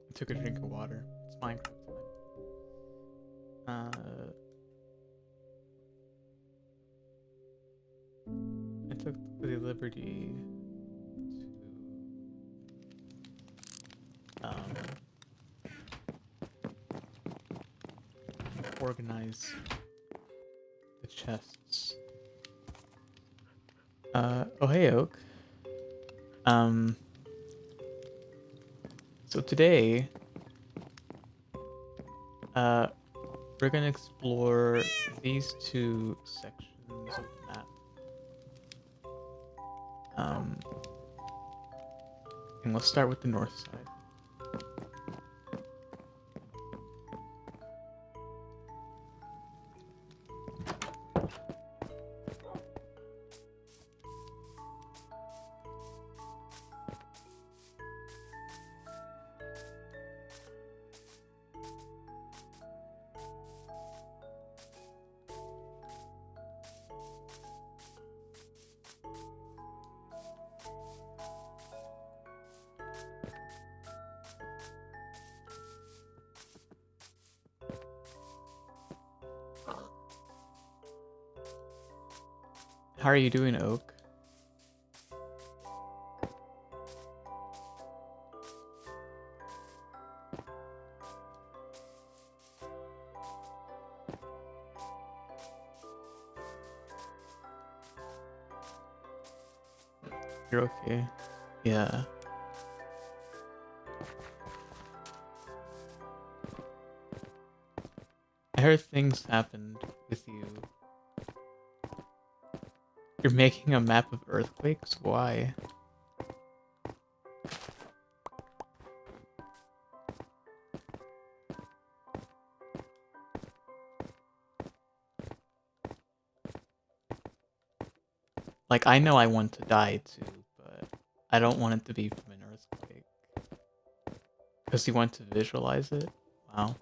I took a drink of water. It's Minecraft time. I took the liberty to organize the chests. Oh hey Oak. So today, we're gonna explore these two sections of the map. And we'll start with the north side. How are you doing, Oak? You're okay. Yeah. I heard things happened with you. You're making a map of earthquakes? Why? Like, I know I want to die too, but I don't want it to be from an earthquake. Because you want to visualize it? Wow.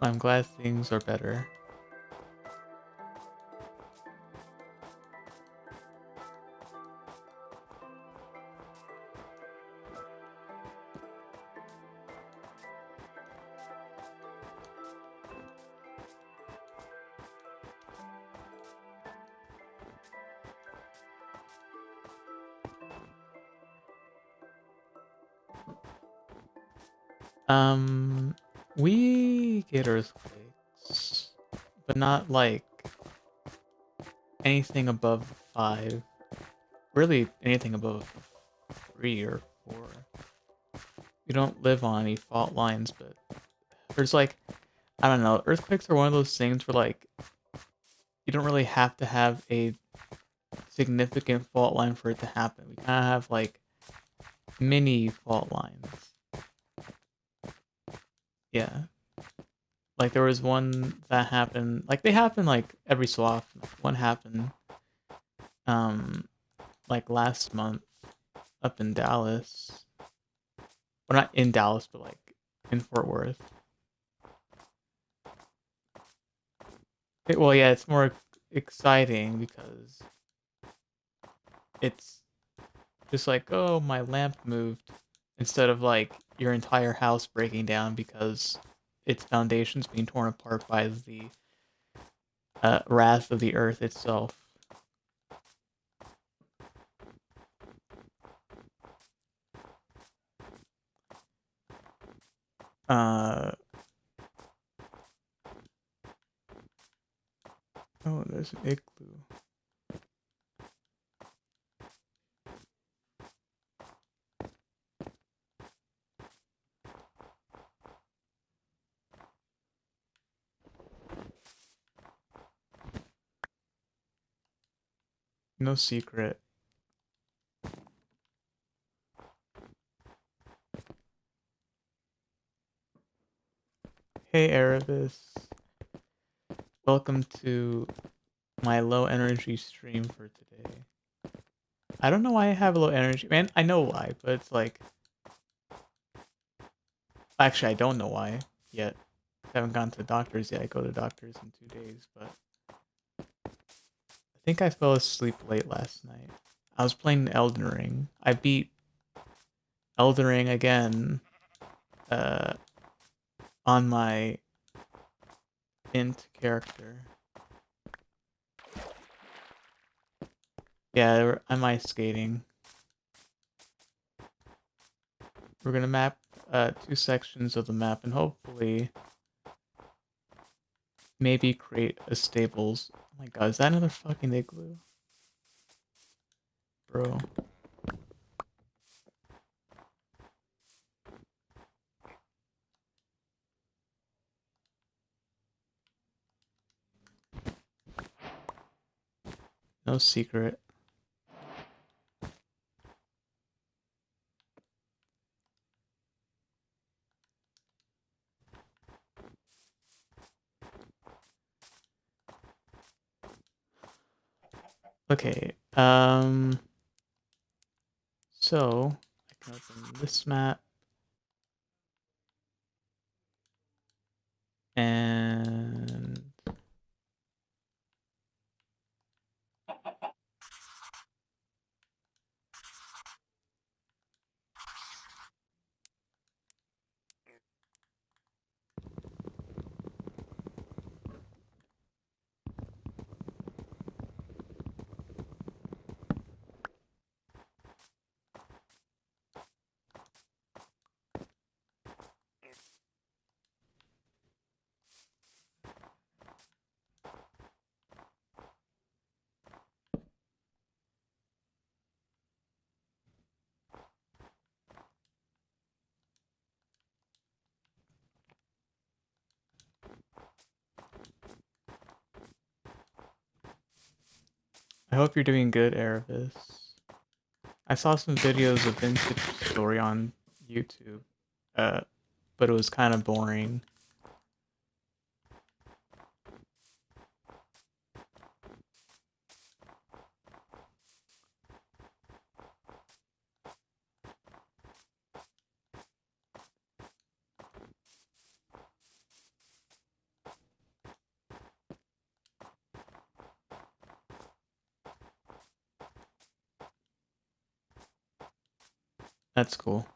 I'm glad things are better. We get earthquakes, but not like anything above 5. Really, anything above 3 or 4. We don't live on any fault lines, but there's like, I don't know, earthquakes are one of those things where like, you don't really have to have a significant fault line for it to happen. We kind of have like mini fault lines. Yeah. Like there was one that happened, like they happen like every so often. One happened um like last month up in Dallas. Well, not in Dallas, but like in Fort Worth. Well, yeah, it's more exciting because it's just like, oh, my lamp moved, instead of like your entire house breaking down because its foundation's being torn apart by the wrath of the earth itself. Uh, oh, there's an igloo. No secret. Hey, Erebus. Welcome to my low energy stream for today. I don't know why I have low energy. Man, I know why, but it's like... Actually, I don't know why yet. I haven't gone to the doctors yet. I go to doctors in 2 days, but... I think I fell asleep late last night. I was playing Elden Ring. I beat Elden Ring again uh, on my int character. Yeah, I'm ice skating. We're gonna map 2 sections of the map and hopefully maybe create a stables. Oh my god, is that another fucking igloo? Bro. No secret. Okay, so I can open this map and I hope you're doing good, Erebus. I saw some videos of Vintage Story on YouTube, but it was kind of boring. That's cool.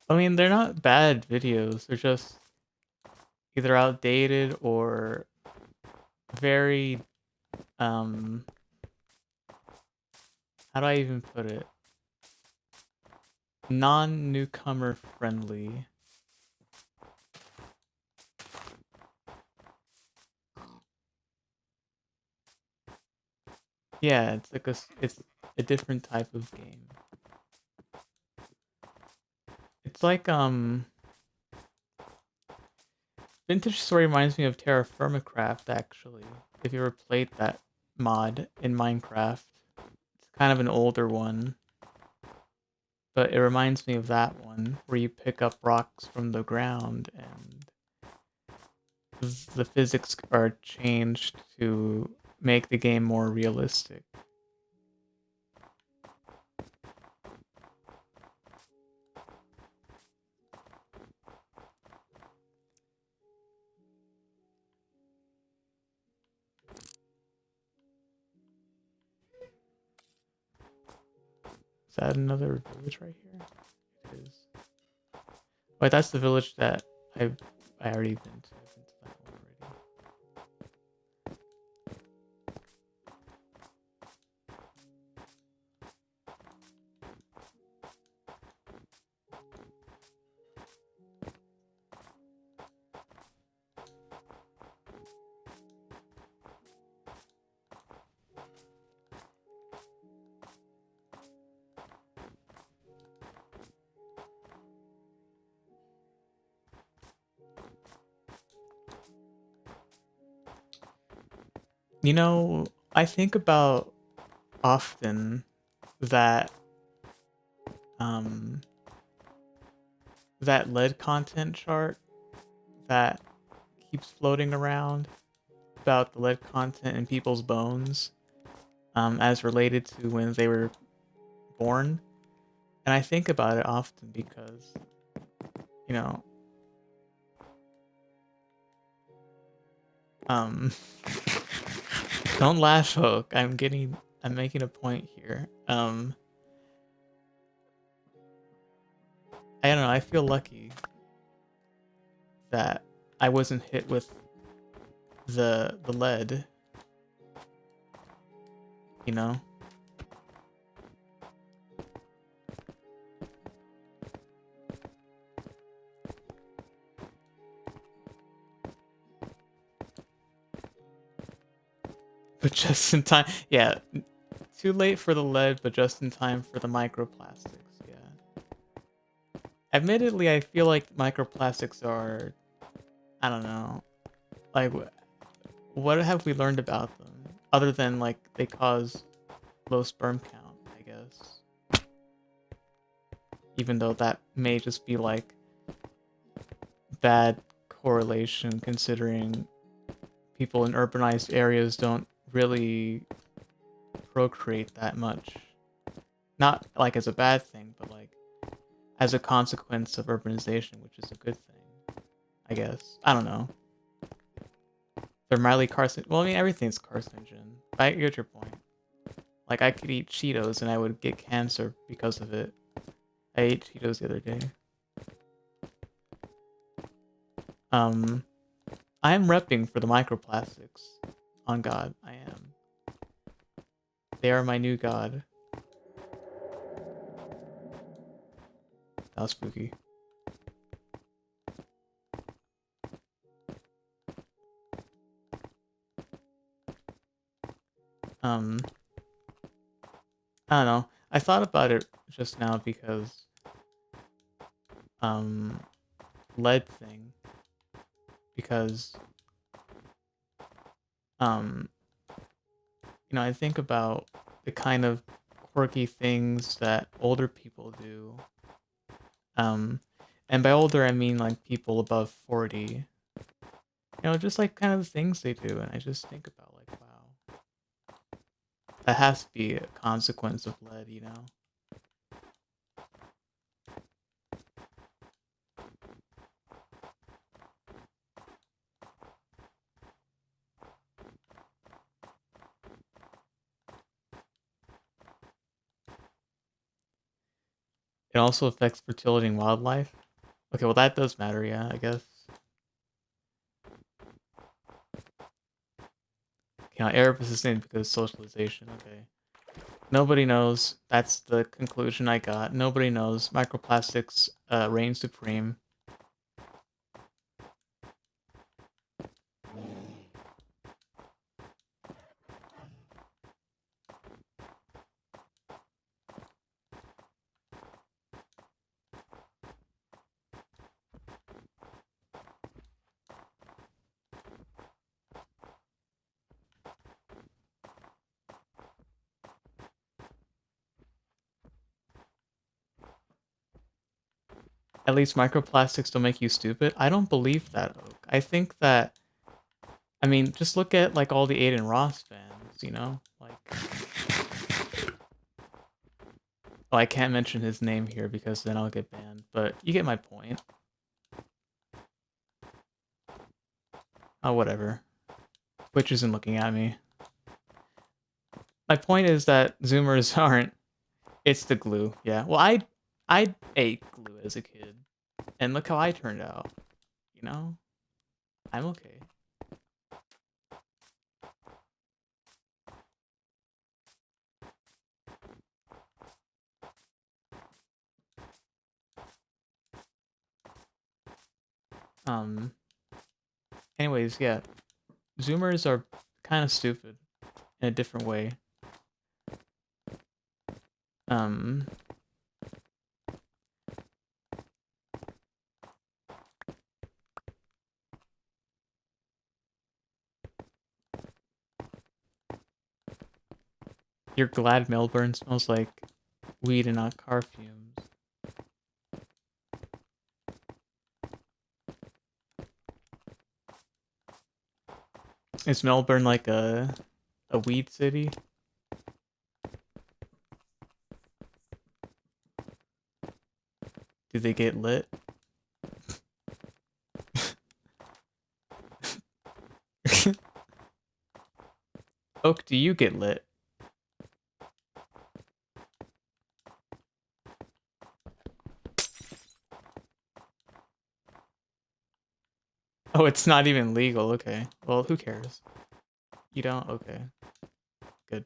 I mean, they're not bad videos. They're just either outdated or very, how do I even put it? Non-newcomer friendly. Yeah, it's like it's a different type of game. It's like, Vintage Story reminds me of Terra Firmacraft, actually. If you ever played that mod in Minecraft. It's kind of an older one. But it reminds me of that one, where you pick up rocks from the ground and the physics are changed to make the game more realistic. Is that another village right here? It is. Wait, that's the village that I already been to. I've been to that one already. You know, I think about often that um that lead content chart that keeps floating around about the lead content in people's bones, as related to when they were born. And I think about it often because, you know, um, don't laugh, Hoke. I'm making a point here. I don't know. I feel lucky that I wasn't hit with the lead. You know. But just in time. Yeah, too late for the lead, but just in time for the microplastics. Yeah. Admittedly, I feel like microplastics are, I don't know, like what have we learned about them other than like they cause low sperm count, I guess. Even though that may just be like bad correlation considering people in urbanized areas don't really procreate that much. Not like as a bad thing, but like as a consequence of urbanization, which is a good thing, I guess. I don't know. They're mildly carcinogen. Well, I mean, everything's carcinogen. I get your point. Like, I could eat Cheetos and I would get cancer because of it. I ate Cheetos the other day. Um, I am repping for the microplastics. On God, I am. They are my new god. That was spooky. Um, I don't know. I thought about it just now because, um, lead thing. Because, um, you know, I think about the kind of quirky things that older people do. Um, and by older, I mean like people above 40. You know, just like kind of the things they do. And I just think about like, wow, that has to be a consequence of lead, you know? It also affects fertility in wildlife. Okay, well that does matter, yeah, I guess. You know, Arab is sustained because socialization, okay. Nobody knows. That's the conclusion I got. Nobody knows. Microplastics reign supreme. At least microplastics don't make you stupid. I don't believe that, Oak. I think that, I mean, just look at like all the Aiden Ross fans, you know? Like, oh, I can't mention his name here because then I'll get banned, but you get my point. Oh, whatever. Twitch isn't looking at me. My point is that Zoomers aren't. It's the glue. Yeah. Well, I ate glue as a kid, and look how I turned out. You know, I'm okay. Um. Anyways, yeah. Zoomers are kind of stupid in a different way. Um. You're glad Melbourne smells like weed and not car fumes. Is Melbourne like a weed city? Do they get lit? Oak, do you get lit? Oh, it's not even legal. Okay. Well, who cares? You don't? Okay. Good.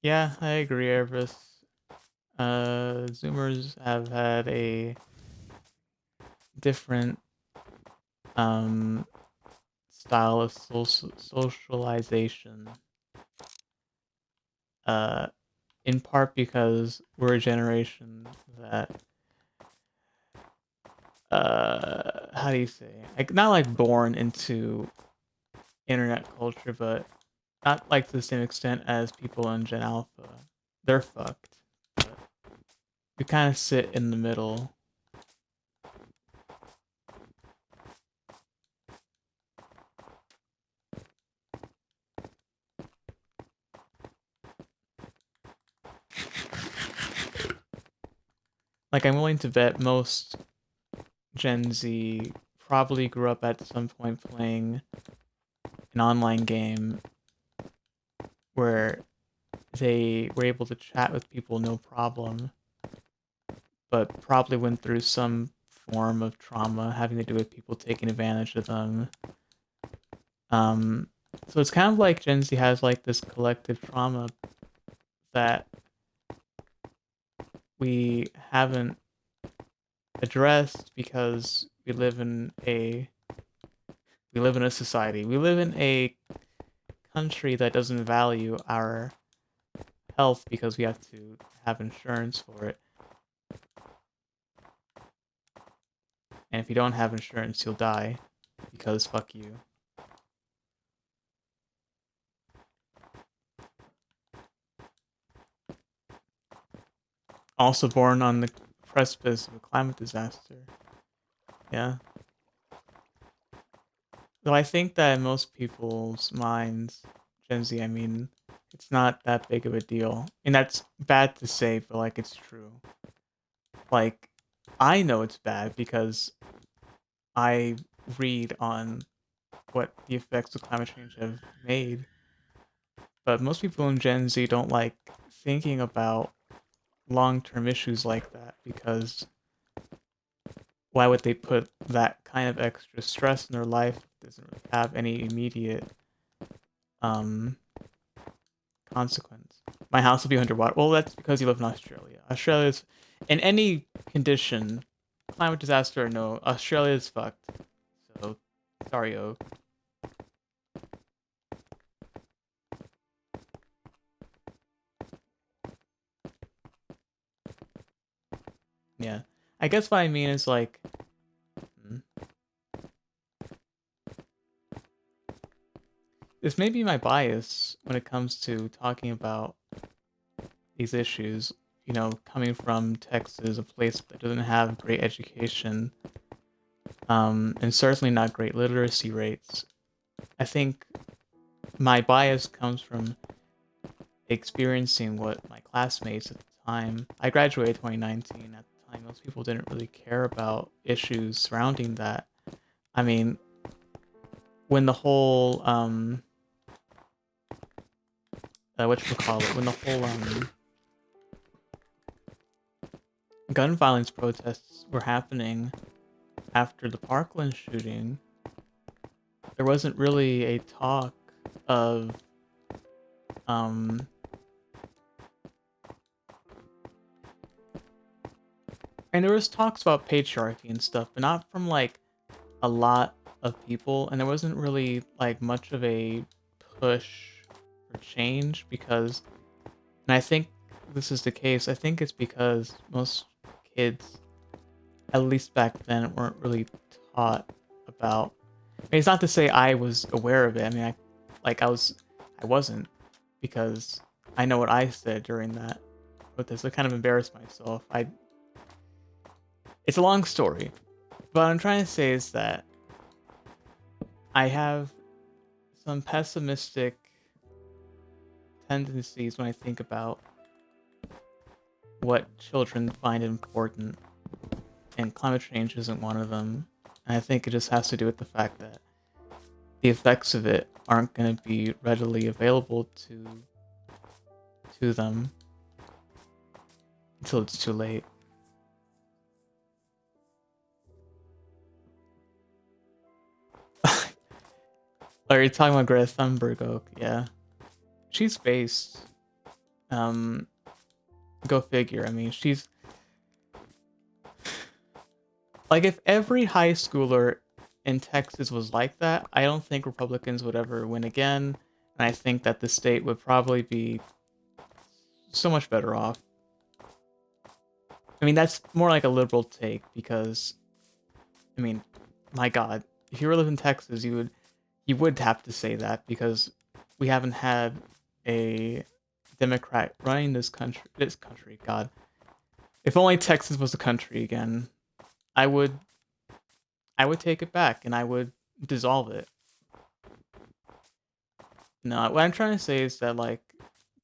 Yeah, I agree, Eris. Zoomers have had a different um style of socialization. Uh, in part because we're a generation that how do you say, like, not like born into internet culture, but not like to the same extent as people in Gen Alpha. They're fucked. But we kind of sit in the middle. Like, I'm willing to bet most Gen Z probably grew up at some point playing an online game where they were able to chat with people no problem, but probably went through some form of trauma having to do with people taking advantage of them. Um, so it's kind of like Gen Z has like this collective trauma that we haven't addressed because we live in a society. We live in a country that doesn't value our health because we have to have insurance for it. And if you don't have insurance, you'll die because fuck you. Also born on the precipice of a climate disaster. Yeah. Though I think that in most people's minds, Gen Z, I mean, it's not that big of a deal. And that's bad to say, but like it's true. Like, I know it's bad because I read on what the effects of climate change have made. But most people in Gen Z don't like thinking about long-term issues like that because why would they put that kind of extra stress in their life if it doesn't really have any immediate um consequence? My house will be underwater. Well, that's because you live in Australia. Australia's in any condition, climate disaster or no, Australia is fucked. So sorry, Oak. Yeah. I guess what I mean is like, hmm, this may be my bias when it comes to talking about these issues. You know, coming from Texas, a place that doesn't have great education, and certainly not great literacy rates. I think my bias comes from experiencing what my classmates at the time. I graduated 2019. At the time, most people didn't really care about issues surrounding that. I mean, when the whole whatchamacallit, when the whole gun violence protests were happening after the Parkland shooting, there wasn't really a talk of um and there was talks about patriarchy and stuff, but not from like a lot of people, and there wasn't really like much of a push for change because, and I think this is the case, I think it's because most kids, at least back then, weren't really taught about. I mean, it's not to say I was aware of it. I mean, I wasn't, because I know what I said during that protest. I kind of embarrassed myself. It's a long story, but what I'm trying to say is that I have some pessimistic tendencies when I think about what children find important, and climate change isn't one of them. And I think it just has to do with the fact that the effects of it aren't going to be readily available to them until it's too late. Are you talking about Greta Thunberg? Oh, yeah. She's based. Um, Go figure. I mean, she's like, if every high schooler in Texas was like that, I don't think Republicans would ever win again. And I think that the state would probably be so much better off. I mean, that's more like a liberal take because, I mean, my God, if you were living in Texas, you would have to say that because we haven't had a Democrat running this country. This country, God. If only Texas was a country again, I would I would take it back and I would dissolve it. No, what I'm trying to say is that like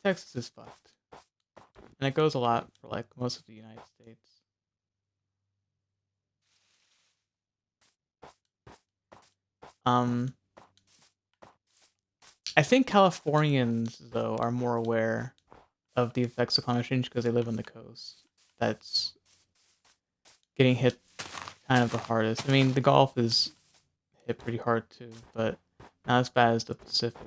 Texas is fucked, and it goes a lot for like most of the United States. Um, I think Californians though are more aware of the effects of climate change because they live on the coast. That's getting hit kind of the hardest. I mean, the Gulf is hit pretty hard too, but not as bad as the Pacific.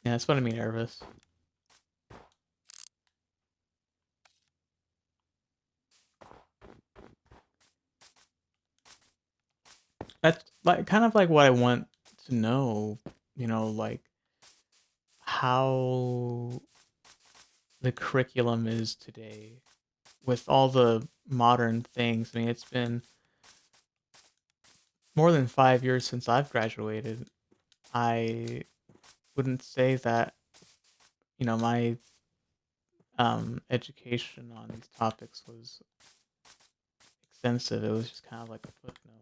Yeah, that's what I mean, nervous. That's like kind of like what I want to know, like how the curriculum is today with all the modern things. I mean, it's been more than 5 years since I've graduated. I wouldn't say that, my education on these topics was extensive. It was just kind of like a footnote.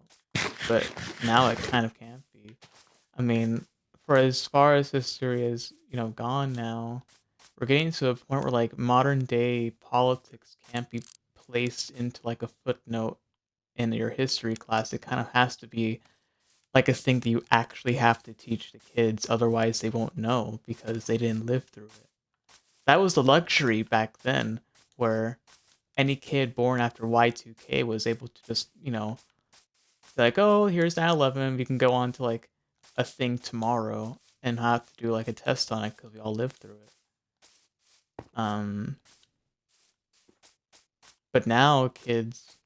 But now it kind of can't be. I mean, for as far as history is, gone now, we're getting to a point where like modern day politics can't be placed into like a footnote in your history class. It kind of has to be like a thing that you actually have to teach the kids, otherwise they won't know because they didn't live through it. That was the luxury back then, where any kid born after Y2K was able to just, be like, oh, here's 9/11. We can go on to like a thing tomorrow and have to do like a test on it because we all lived through it. Um, but now kids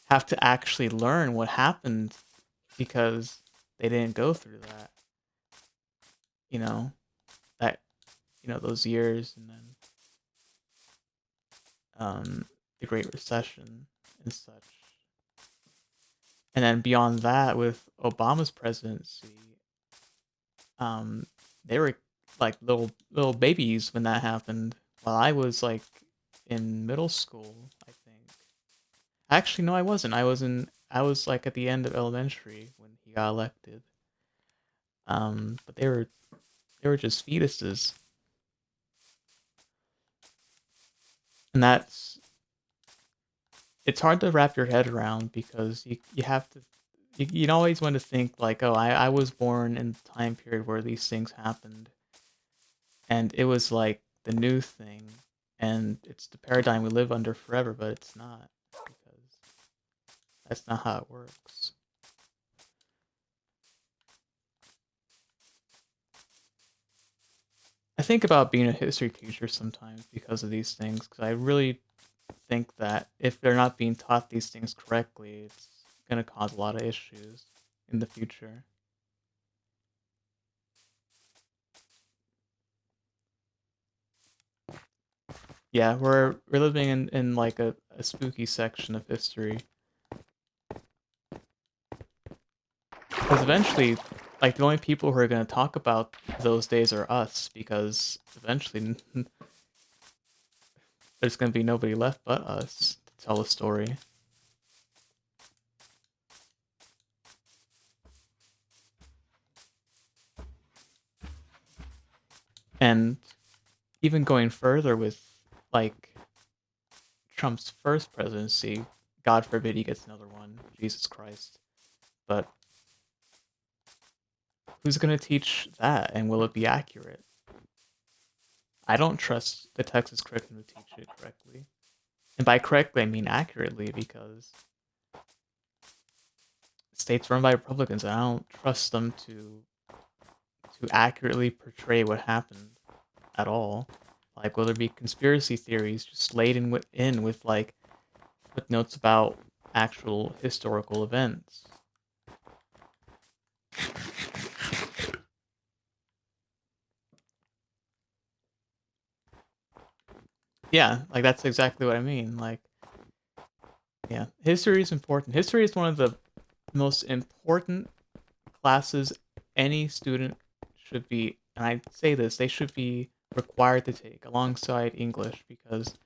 have to actually learn what happened because they didn't go through that. You know that those years, and then the Great Recession and such. And then beyond that, with Obama's presidency, um, they were like little babies when that happened. While I was like in middle school, I think. Actually, no, I wasn't. I was like at the end of elementary when he got elected. But they were They were just fetuses. And it's hard to wrap your head around because you have to, you always want to think like, oh, I was born in the time period where these things happened. And it was like the new thing. And it's the paradigm we live under forever, but it's not. Because that's not how it works. I think about being a history teacher sometimes because of these things, because I really think that if they're not being taught these things correctly, it's going to cause a lot of issues in the future. Yeah, we're living in like a spooky section of history. Because eventually, like the only people who are going to talk about those days are us, because eventually there's going to be nobody left but us to tell the story. And even going further with like Trump's first presidency, God forbid he gets another one, Jesus Christ. But who's going to teach that, and will it be accurate? I don't trust the Texas curriculum to teach it correctly. And by correctly, I mean accurately, because states run by Republicans, and I don't trust them to accurately portray what happened at all. Like, will there be conspiracy theories just laid in with like footnotes about actual historical events? Yeah, like that's exactly what I mean. Like, yeah, history is important. History is one of the most important classes any student should be, and I say this, they should be required to take alongside English, because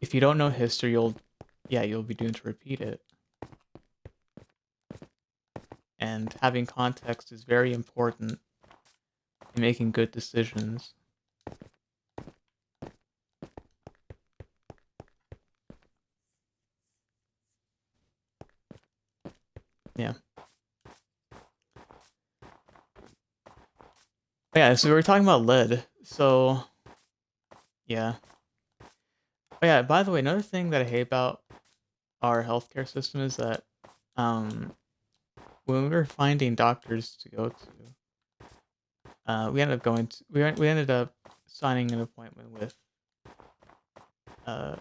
if you don't know history, you'll be doomed to repeat it. And having context is very important in making good decisions. Yeah. Yeah, so we were talking about lead. So, yeah. Oh yeah, by the way, another thing that I hate about our healthcare system is that um when we were finding doctors to go to, we ended up signing an appointment with uh,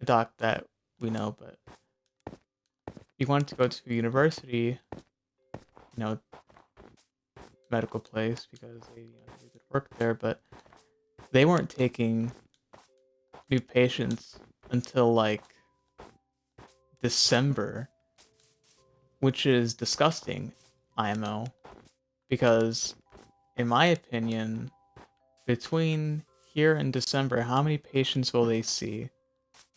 a doc that we know, but we wanted to go to a university, you know, medical place, because they did work there, but they weren't taking new patients until like December, which is disgusting, IMO, because in my opinion, between here and December, how many patients will they see?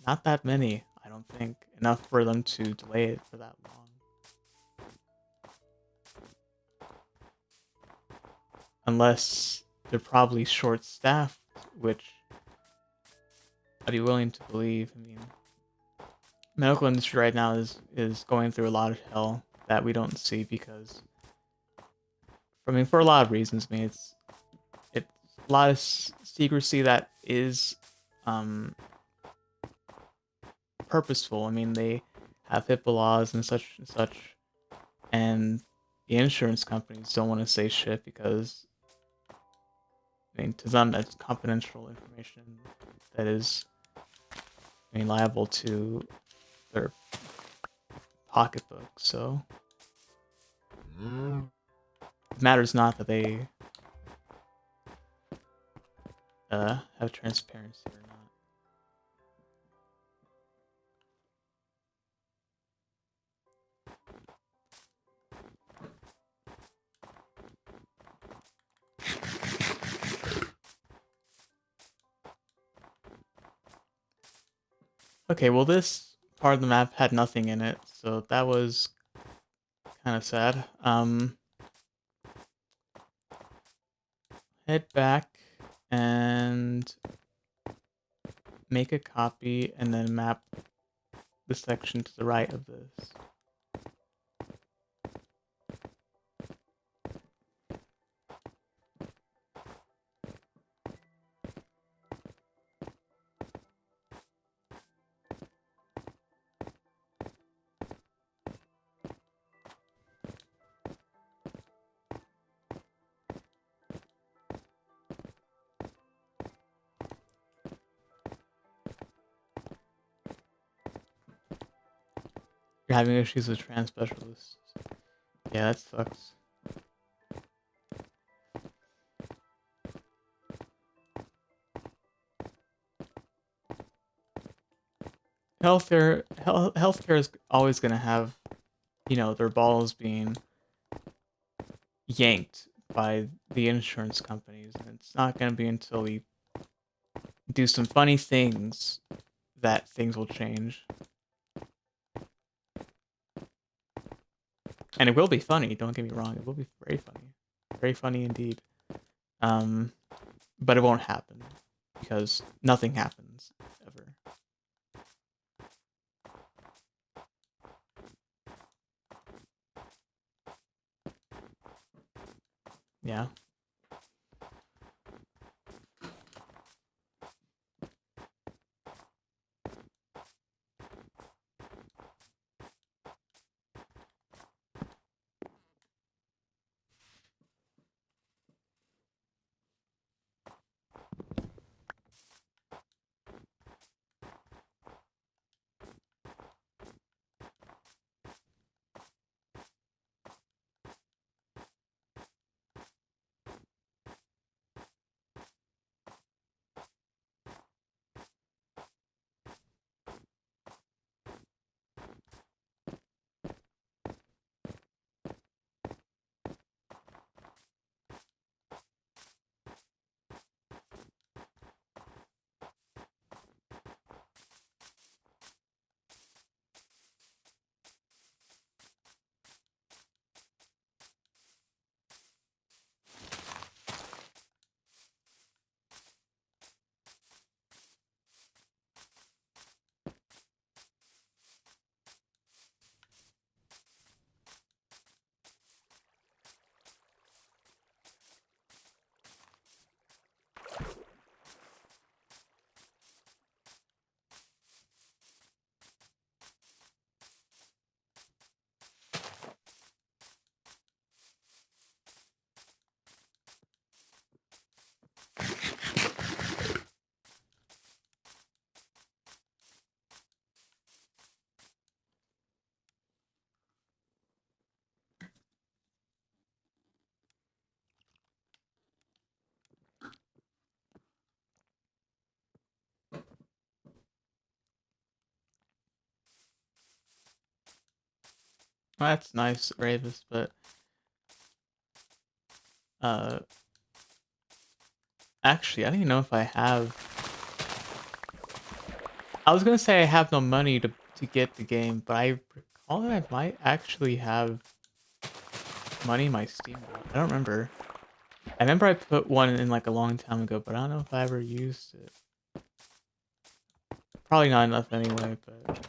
Not that many, I don't think. Enough for them to delay it for that long. Unless they're probably short-staffed, which I'd be willing to believe. I mean, medical industry right now is going through a lot of hell that we don't see because, I mean, for a lot of reasons. I mean, it's a lot of secrecy that is um, purposeful. I mean, they have HIPAA laws and such and such, and the insurance companies don't want to say shit because, I mean, to them that's confidential information that is, I mean, liable to their pocketbook. So it matters not that they have transparency or not. Okay, well, this part of the map had nothing in it, so that was kind of sad. head back and make a copy and then map the section to the right of this. You're having issues with trans specialists. Yeah, that sucks. Healthcare is always gonna have, you know, their balls being yanked by the insurance companies, and it's not gonna be until we do some funny things that things will change. And it will be funny, don't get me wrong, it will be very funny. Very funny indeed. But it won't happen because nothing happens ever. Yeah. Well, that's nice, Ravis, but uh actually I don't even know if I have. I was gonna say I have no money to get the game, but I recall that I might actually have money in my Steam wallet. I don't remember. I remember I put one in like a long time ago, but I don't know if I ever used it. Probably not enough anyway, but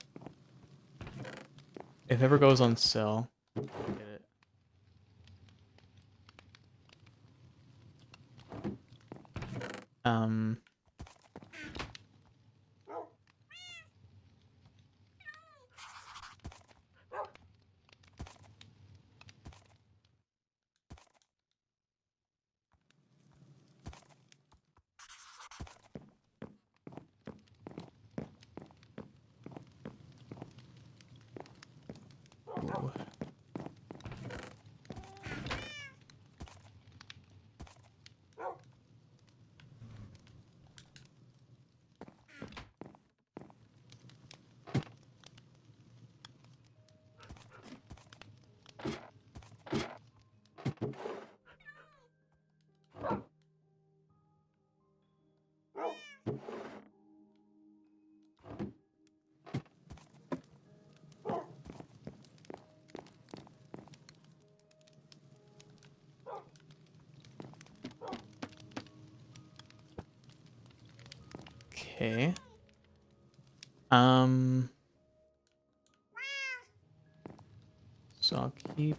if it ever goes on sale, I'll get it. Um, ooh. Okay. Um. So I'll keep.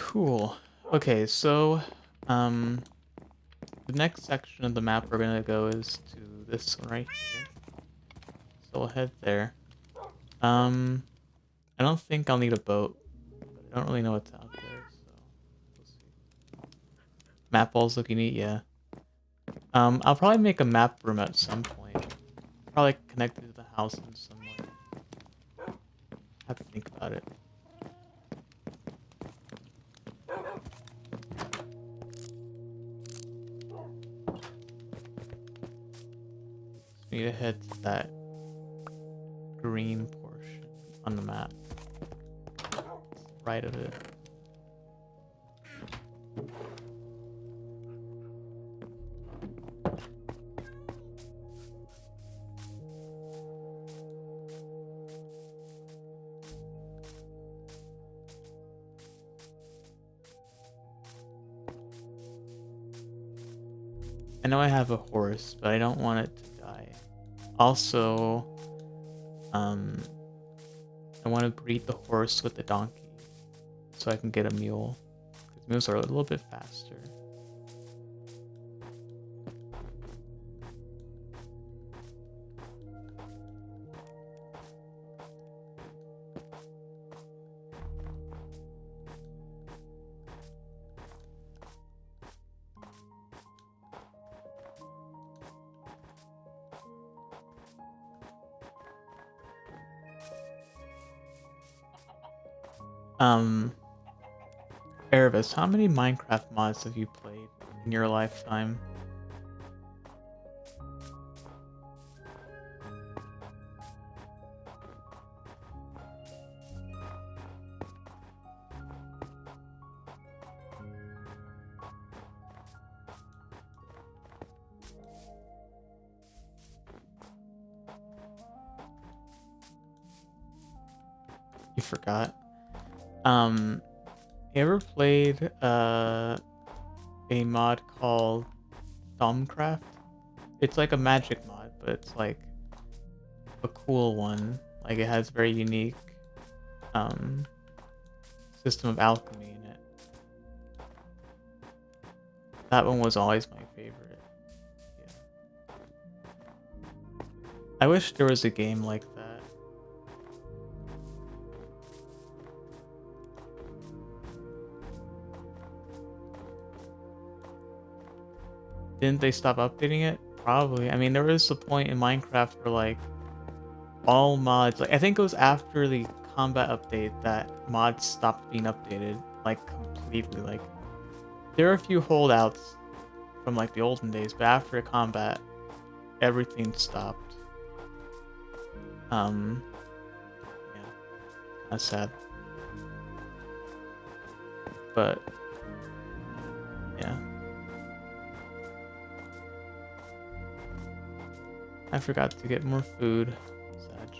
Cool. Okay, so um the next section of the map we're gonna go is to this one right here. So we'll head there. I don't think I'll need a boat, but I don't really know what's out there, so we'll see. Map ball's looking neat, yeah. I'll probably make a map room at some point. Probably connected to the house in some way. Have to think about it. So we need to head to that green portion on the map. Right of it. I know I have a horse, but I don't want it to die. Also, I want to breed the horse with the donkey so I can get a mule. Because mules are a little bit faster. Erebus, how many Minecraft mods have you played in your lifetime? You forgot. You ever played a mod called Thumbcraft? It's like a magic mod, but it's like a cool one. Like it has very unique um system of alchemy in it. That one was always my favorite. Yeah. I wish there was a game like that. Didn't they stop updating it? Probably. I mean, there was a point in Minecraft where like all mods, like I think it was after the combat update that mods stopped being updated like completely. Like there are a few holdouts from like the olden days, but after combat, everything stopped. Yeah, that's sad. But yeah, I forgot to get more food. Sad.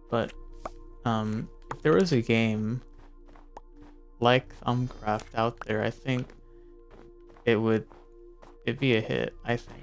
But if there was a game like Thumbcraft out there, I think it'd be a hit, I think.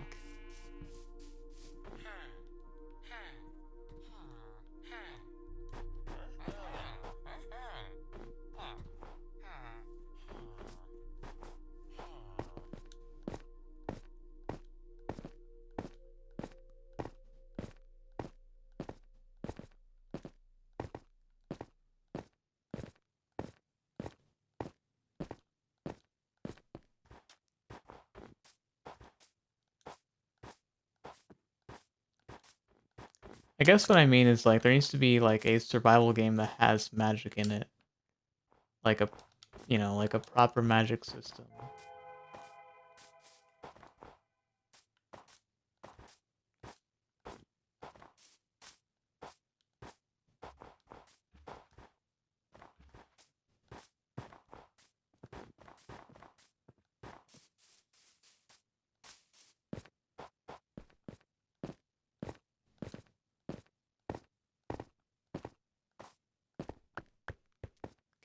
I guess what I mean is like there needs to be like a survival game that has magic in it, like a, like a proper magic system.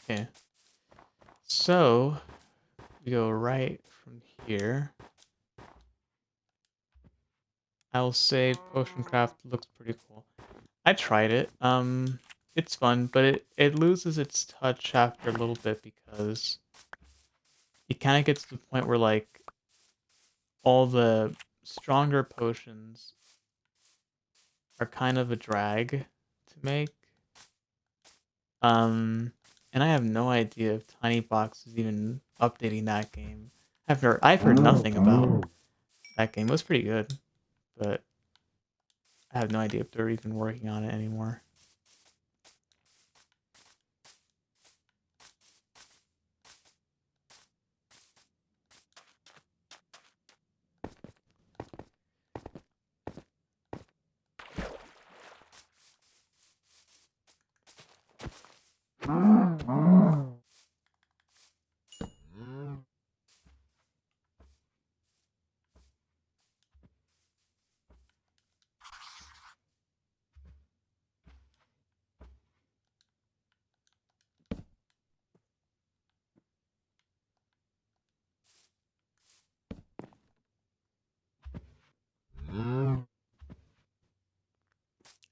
Okay, so we go right from here. I'll say potion craft looks pretty cool. I tried it. It's fun, but it loses its touch after a little bit because it kind of gets to the point where like all the stronger potions are kind of a drag to make. Um, and I have no idea if Tiny Box is even updating that game. I've heard nothing about that game. It was pretty good, but I have no idea if they're even working on it anymore.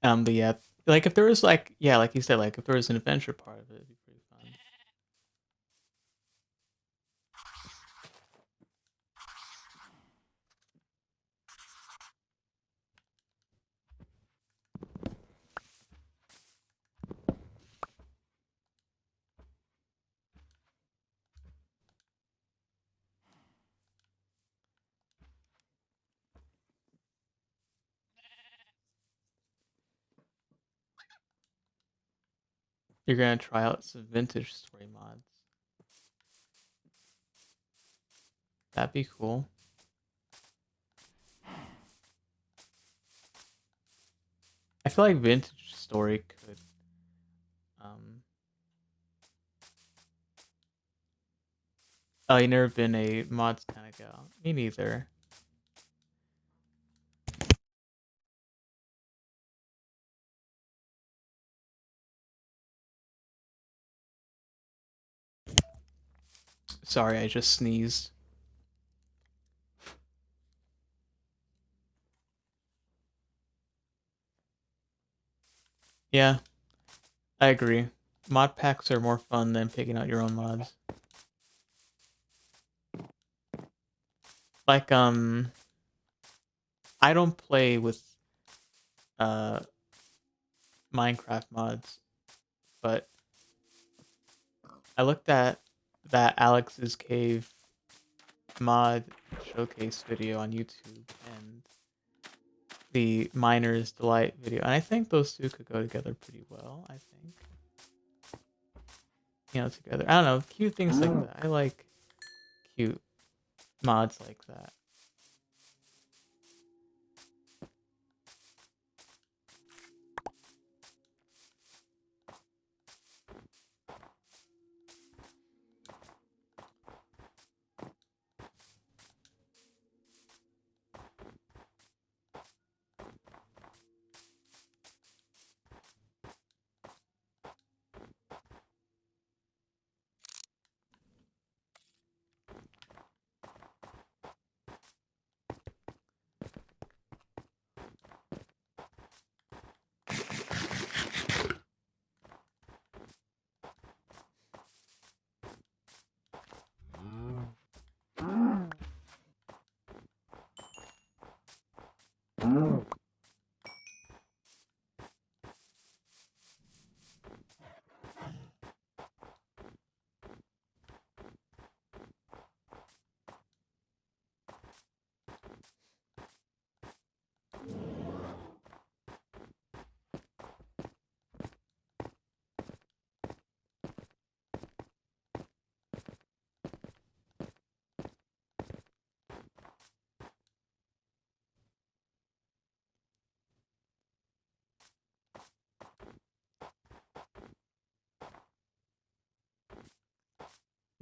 But yeah, like if there was like like you said, like if there was an adventure part of it, it'd be pretty fun. You're gonna try out some vintage story mods. That'd be cool. I feel like vintage story could um oh, you never been a mods kind of gal. Me neither. Sorry, I just sneezed. Yeah, I agree. Mod packs are more fun than picking out your own mods. Like I don't play with uh Minecraft mods, but I looked at that Alex's Cave mod showcase video on YouTube and the Miner's Delight video, and I think those two could go together pretty well. I think, together. I don't know, cute things like that. I like cute mods like that.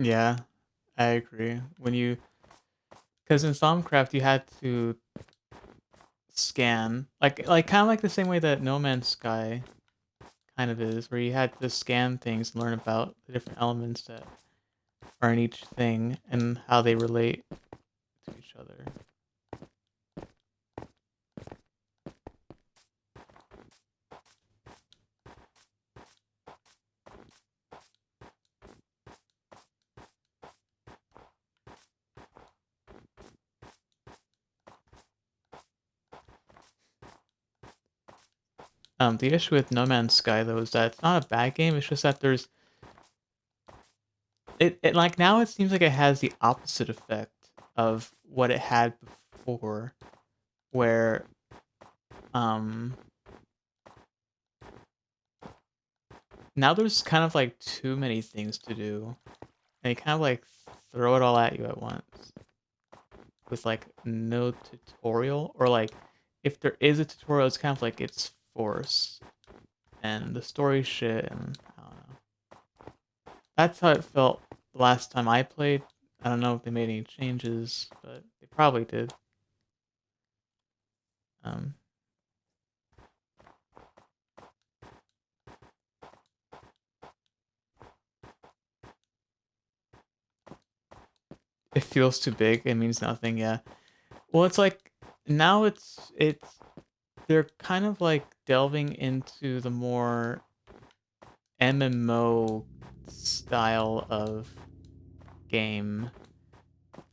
Yeah, I agree. Because in Thaumcraft you had to scan, like kind of like the same way that No Man's Sky kind of is, where you had to scan things and learn about the different elements that are in each thing and how they relate to each other. The issue with No Man's Sky though is that it's not a bad game. It's just that there's it like now it seems like it has the opposite effect of what it had before, where um now there's kind of like too many things to do. And they kind of like throw it all at you at once with like no tutorial, or like if there is a tutorial, it's kind of like it's forced and the story shit, and I don't know. That's how it felt the last time I played. I don't know if they made any changes, but they probably did. Um, it feels too big. It means nothing. Yeah. Well, it's like now it's they're kind of like delving into the more MMO style of game.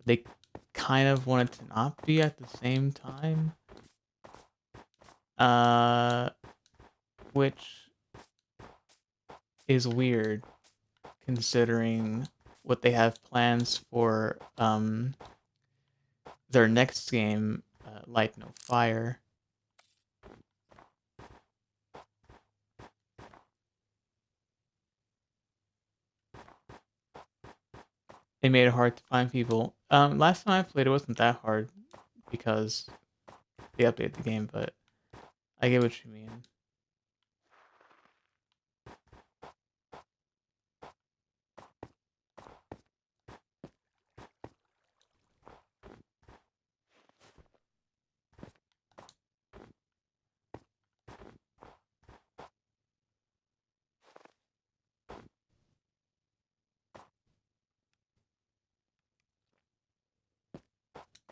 They kind of want it to not be at the same time. Uh, which is weird considering what they have plans for their next game, Light No Fire. They made it hard to find people. Last time I played, it wasn't that hard because they updated the game, but I get what you mean.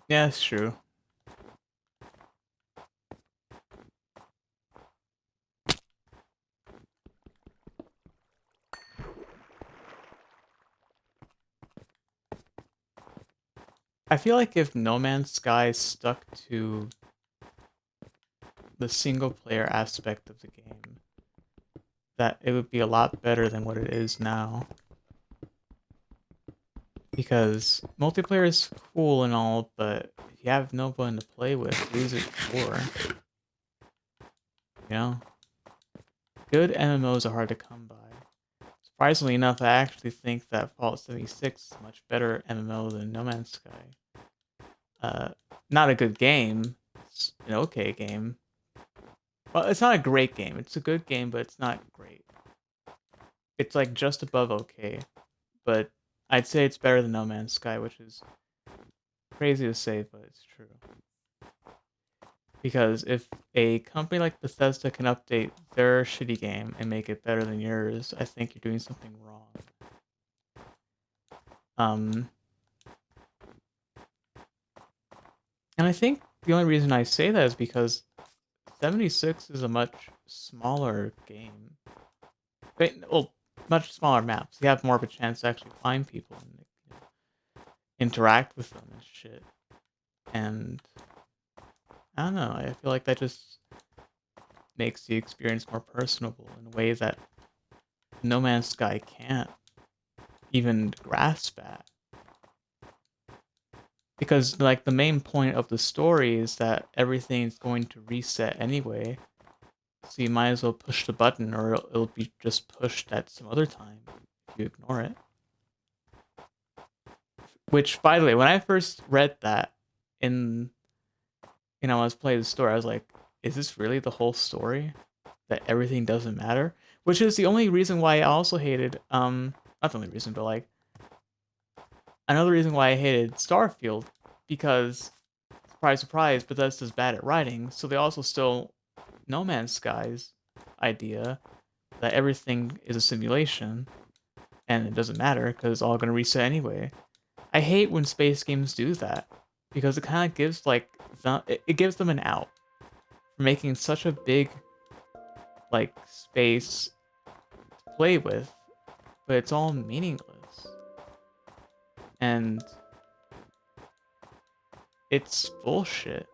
Yeah, it's true. I feel like if No Man's Sky stuck to the single player aspect of the game, that it would be a lot better than what it is now. Because multiplayer is cool and all, but if you have no one to play with, who's it for? You know? Good MMOs are hard to come by. Surprisingly enough, I actually think that Fallout 76 is a much better MMO than No Man's Sky. Uh, Not a good game. It's an okay game. Well, it's not a great game. It's a good game, but it's not great. It's like just above okay. But I'd say it's better than No Man's Sky, which is crazy to say, but it's true. Because if a company like Bethesda can update their shitty game and make it better than yours, I think you're doing something wrong. Um, and I think the only reason I say that is because 76 is a much smaller game. Well, much smaller maps. You have more of a chance to actually find people and interact with them and shit. And I don't know. I feel like that just makes the experience more personable in a way that No Man's Sky can't even grasp at. Because like the main point of the story is that everything's going to reset anyway. So you might as well push the button or it'll be just pushed at some other time if you ignore it. Which, by the way, when I first read that in, you know, I was playing the story, I was like, is this really the whole story? That everything doesn't matter? Which is the only reason why I also hated, not the only reason, but like, another reason why I hated Starfield, because surprise, surprise, Bethesda's bad at writing, so they also stole No Man's Sky's idea that everything is a simulation, and it doesn't matter because it's all gonna reset anyway. I hate when space games do that because it kind of gives like it gives them an out for making such a big like space to play with, but it's all meaningless and it's bullshit.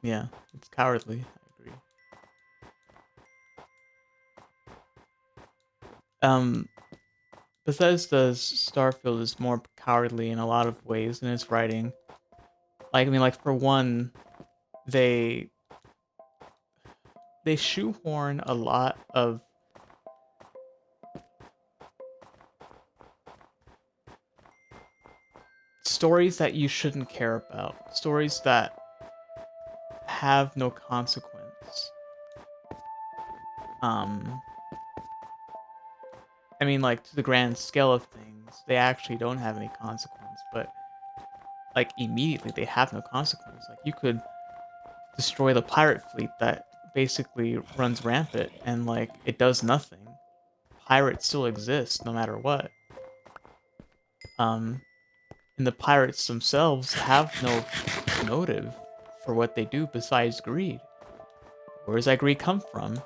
Yeah, it's cowardly. I agree. Um, Bethesda's Starfield is more cowardly in a lot of ways in its writing. Like, I mean, like for one, they shoehorn a lot of stories that you shouldn't care about, stories that have no consequence. Um, I mean, like to the grand scale of things, they actually don't have any consequence, but like immediately they have no consequence. Like you could destroy the pirate fleet that basically runs rampant and like it does nothing. Pirates still exist no matter what. Um, and the pirates themselves have no motive for what they do besides greed. Where does that greed come from?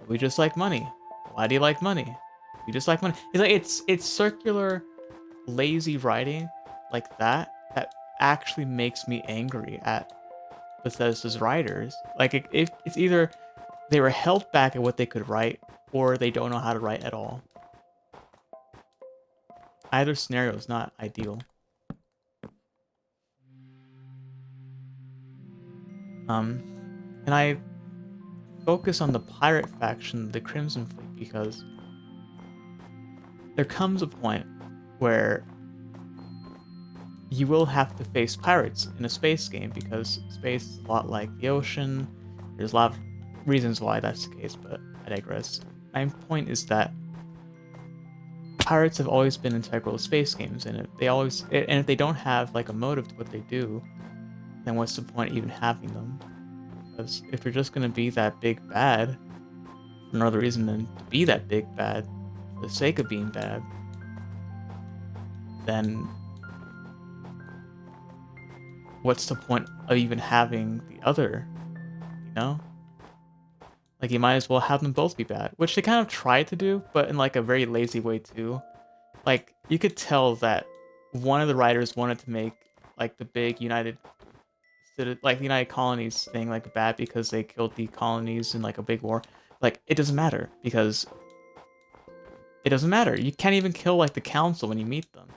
We just like money. Why do you like money? We just like money. It's like it's circular, lazy writing like that actually makes me angry at Bethesda's writers. Like it's either they were held back at what they could write, or they don't know how to write at all. Either scenario is not ideal. And I focus on the pirate faction, the Crimson Fleet, because there comes a point where you will have to face pirates in a space game because space is a lot like the ocean. There's a lot of reasons why that's the case, but I digress. My point is that pirates have always been integral to space games, and if they don't have like a motive to what they do, then what's the point even having them? Because if they're just gonna be that big bad for no other reason than to be that big bad for the sake of being bad, then what's the point of even having the other, you know? Like, you might as well have them both be bad, which they kind of tried to do, but in like a very lazy way too. Like, you could tell that one of the writers wanted to make like the big like the United Colonies thing like bad because they killed the colonies in like a big war. Like, it doesn't matter because it doesn't matter. You can't even kill like the council when you meet them.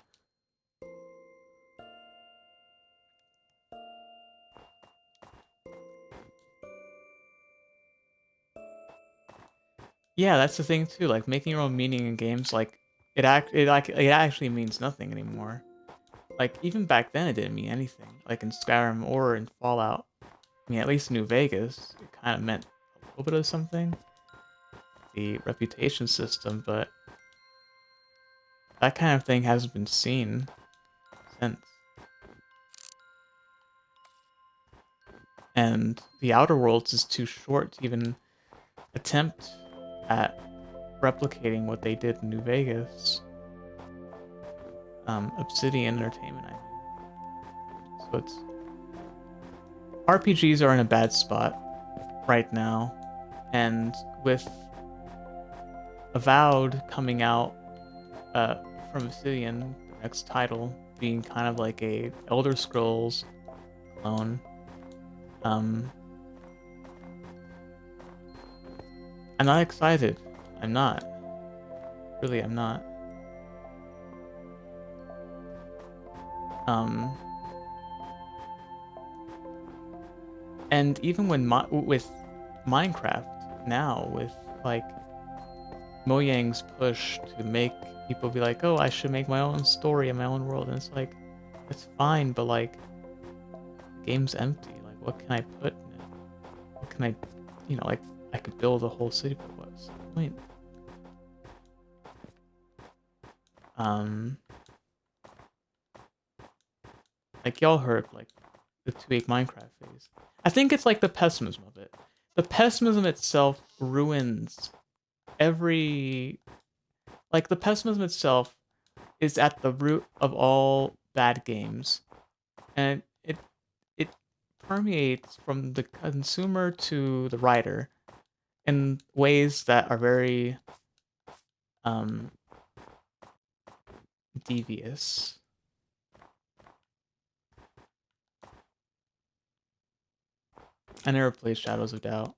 Yeah, that's the thing too. Like making your own meaning in games, like it actually means nothing anymore. Like even back then, it didn't mean anything. Like in Skyrim or in Fallout. I mean, at least in New Vegas, it kind of meant a little bit of something. The reputation system, but that kind of thing hasn't been seen since. And the Outer Worlds is too short to even attempt at replicating what they did in New Vegas. Obsidian Entertainment, I mean. So it's RPGs are in a bad spot right now, and with Avowed coming out from Obsidian, the next title being kind of like a Elder Scrolls clone, I'm not excited. I'm not. Really, I'm not. And even with Minecraft now, with like Mojang's push to make people be like, oh, I should make my own story in my own world, and it's like, that's fine, but like, the game's empty. Like, what can I put in it? What can I, like, I could build a whole city, but what's the point? Like y'all heard like the 2-week Minecraft phase. I think it's like the pessimism of it. The pessimism itself ruins every like the pessimism itself is at the root of all bad games, and it permeates from the consumer to the writer in ways that are very um devious. I never played Shadows of Doubt.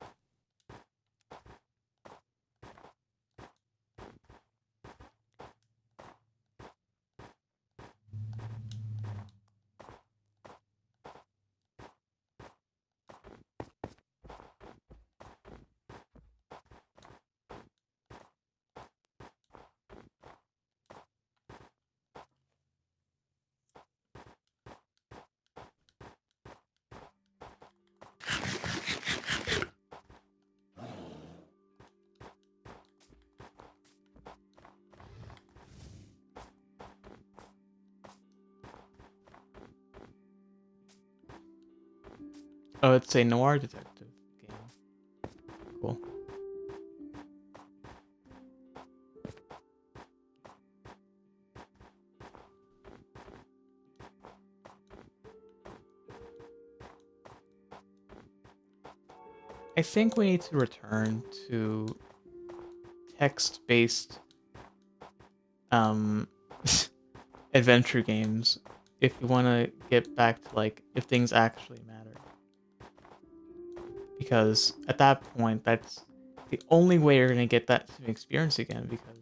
Oh, it's a noir detective game. Cool. I think we need to return to text-based um adventure games if you want to get back to like if things actually matter. Because at that point, that's the only way you're gonna get that same experience again. Because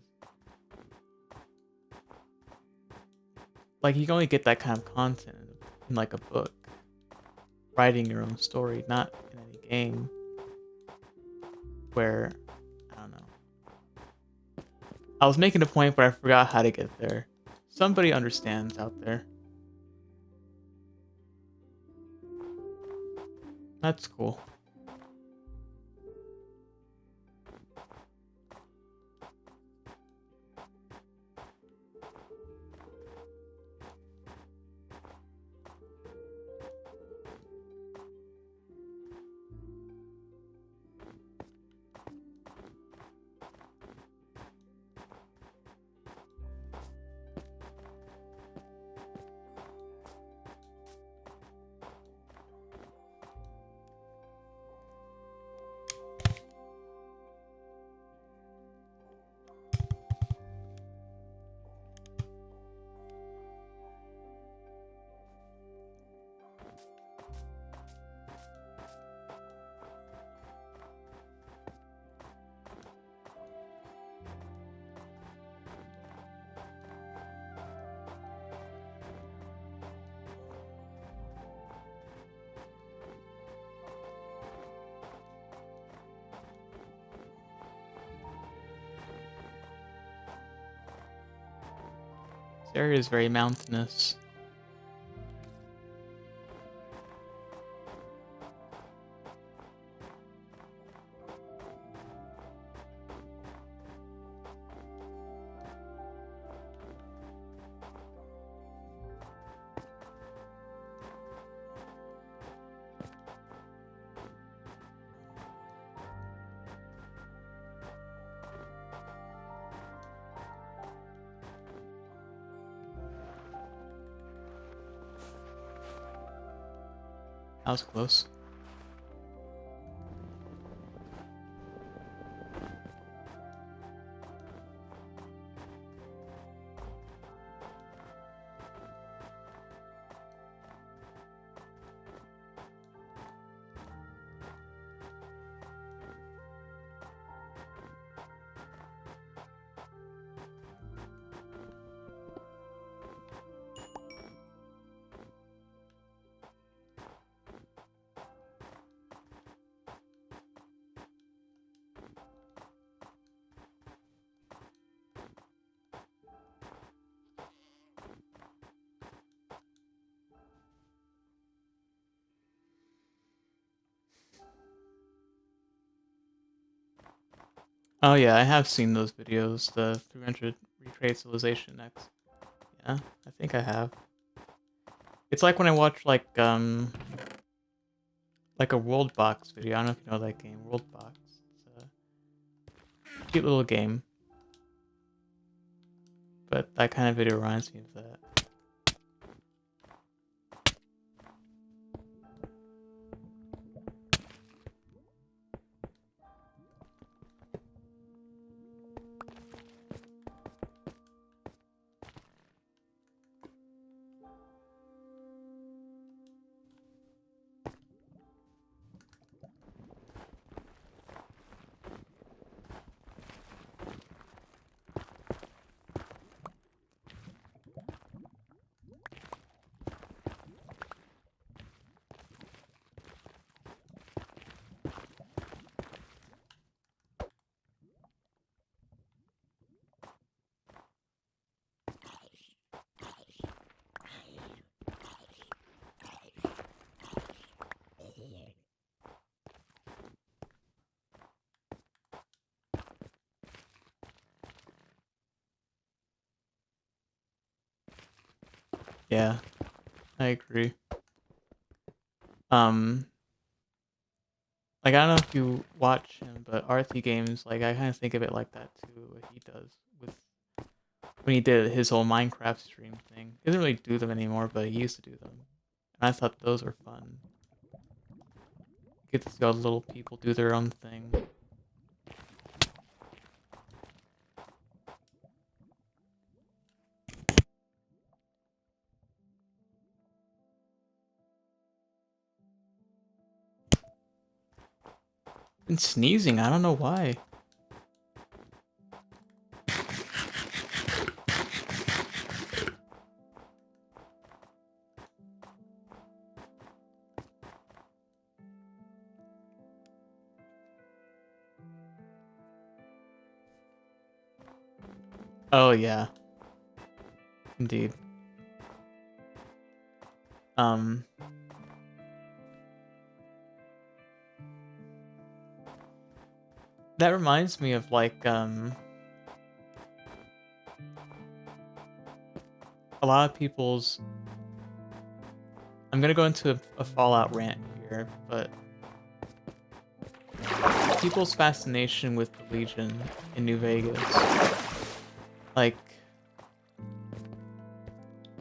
like you can only get that kind of content in like a book, writing your own story, not in any game. Where I don't know. I was making a point, but I forgot how to get there. Somebody understands out there. That's cool. This area is very mountainous. That was close. Oh yeah, I have seen those videos, the 300 Recreate Civilization X. Yeah, I think I have. It's like when I watch like a World Box video. I don't know if you know that game, World Box. It's a cute little game, but that kind of video reminds me of that. Yeah, I agree. Um, like I don't know if you watch him, but Arthi Games, like I kind of think of it like that too. What he does with when he did his whole Minecraft stream thing. He doesn't really do them anymore, but he used to do them, and I thought those were fun. Get to see all the little people do their own thing. Been sneezing, I don't know why. Oh yeah, indeed. Um, that reminds me of a lot of people's. I'm gonna go into a Fallout rant here, but people's fascination with the Legion in New Vegas. Like,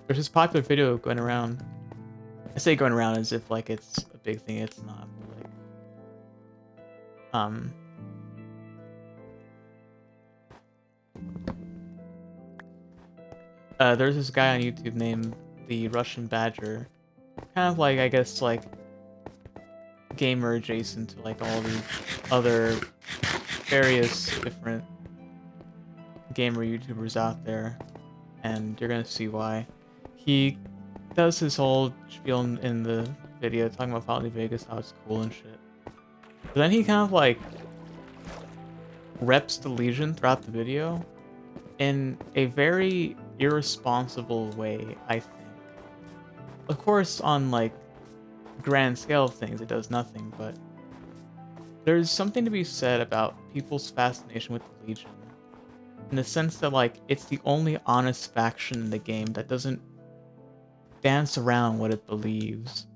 there's this popular video going around. I say going around as if like it's a big thing. It's not. But like, um, there's this guy on YouTube named the Russian Badger, kind of like I guess like gamer adjacent to like all the other various different gamer YouTubers out there, and you're gonna see why. He does his whole spiel in the video talking about Fallout New Vegas, how it's cool and shit. But then he kind of like reps the Legion throughout the video in a very irresponsible way, I think. Of course, on like grand scale of things, it does nothing, but there's something to be said about people's fascination with the Legion, in the sense that like it's the only honest faction in the game that doesn't dance around what it believes.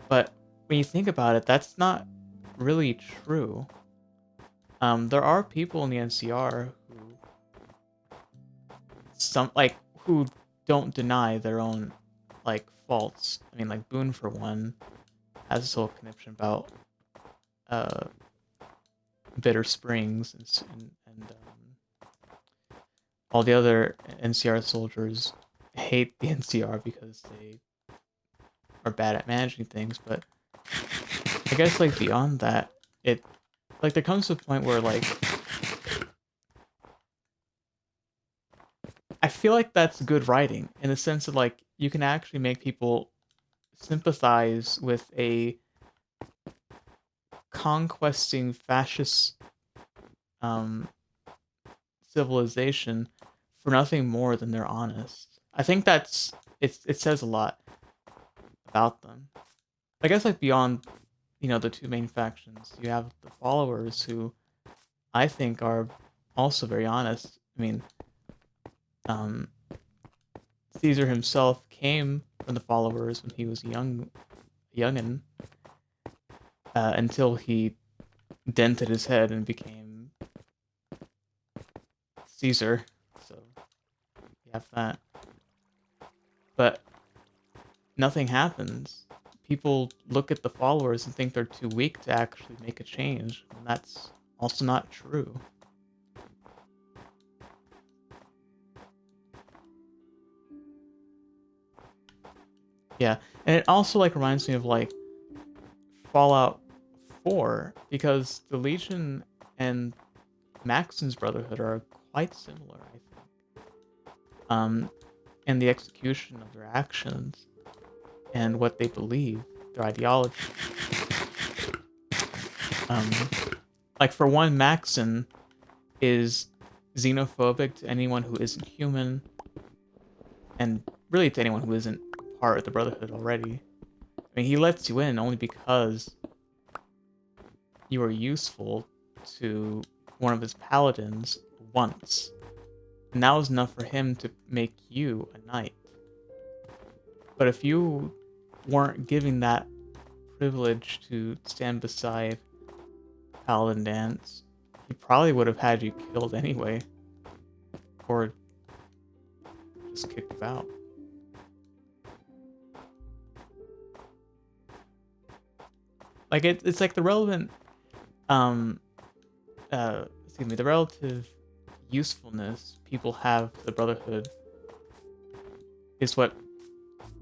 But when you think about it, that's not really true. There are people in the NCR who don't deny their own like faults. I mean, like Boone for one has this whole conniption about uh, Bitter Springs and all the other NCR soldiers hate the NCR because they are bad at managing things. But I guess like beyond that, it like there comes to a point where like I feel like that's good writing in the sense that like you can actually make people sympathize with a conquesting fascist um, civilization for nothing more than they're honest. I think it says a lot about them. I guess like beyond the two main factions, you have the followers who I think are also very honest. I mean, um, Caesar himself came from the followers when he was youngin, until he dented his head and became Caesar. So you have that. But nothing happens. People look at the followers and think they're too weak to actually make a change, and that's also not true. Yeah, and it also like reminds me of like Fallout 4 because the Legion and Maxon's Brotherhood are quite similar, I think. In the execution of their actions and what they believe, their ideology. Um, like for one, Maxon is xenophobic to anyone who isn't human, and really to anyone who isn't part of the Brotherhood already. I mean, he lets you in only because you are useful to one of his paladins once, and that was enough for him to make you a knight. But if you weren't given that privilege to stand beside Paladin Dance, he probably would have had you killed anyway, or just kicked you out. Like it's like the relevant, the relative usefulness people have to the Brotherhood is what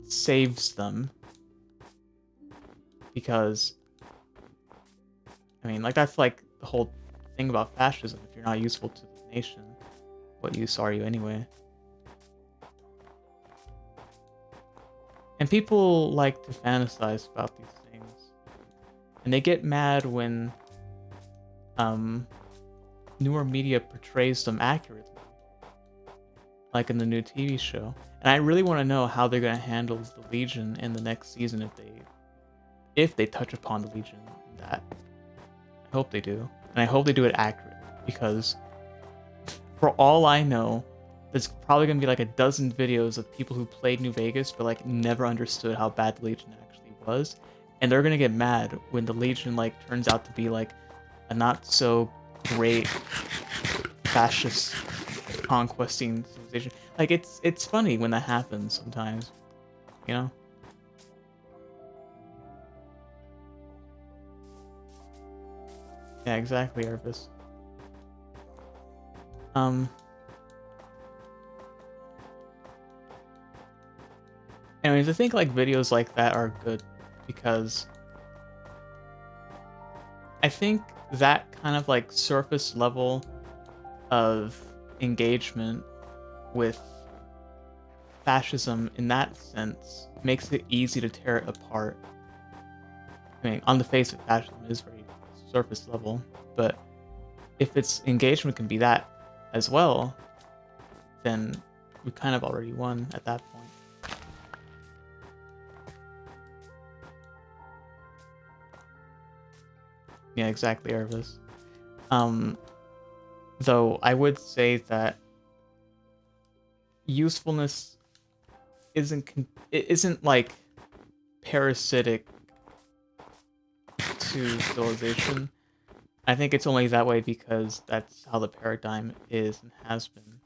saves them. Because, I mean, like that's like the whole thing about fascism. If you're not useful to the nation, what use are you anyway? And people like to fantasize about these things. And they get mad when newer media portrays them accurately. Like in the new TV show. And I really want to know how they're going to handle the Legion in the next season if they touch upon the Legion in that. I hope they do. And I hope they do it accurately. Because for all I know, there's probably going to be like a dozen videos of people who played New Vegas but like never understood how bad the Legion actually was. And they're going to get mad when the Legion like turns out to be like a not so great fascist conquesting civilization. Like it's funny when that happens sometimes, you know? Yeah, exactly, Arvis. Anyways, I think like videos like that are good because I think that kind of like surface level of engagement with fascism in that sense makes it easy to tear it apart. I mean, on the face of fascism is very surface level, but if its engagement can be that as well, then we kind of already won at that point. Yeah, exactly, Arvis. Though I would say that usefulness isn't like parasitic to civilization. I think it's only that way because that's how the paradigm is and has been.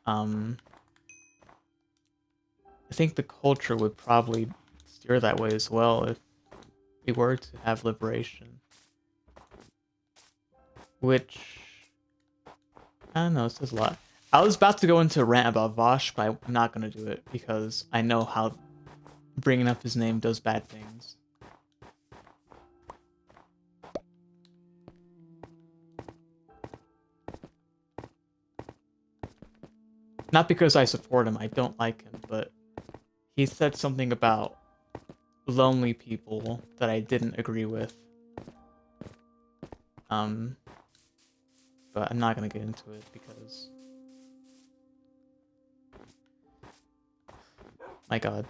I think the culture would probably steer that way as well if we were to have liberation. Which, I don't know, it says a lot. I was about to go into a rant about Vosh, but I'm not going to do it because I know how bringing up his name does bad things. Not because I support him, I don't like him, but he said something about lonely people that I didn't agree with. But I'm not gonna get into it because... My god.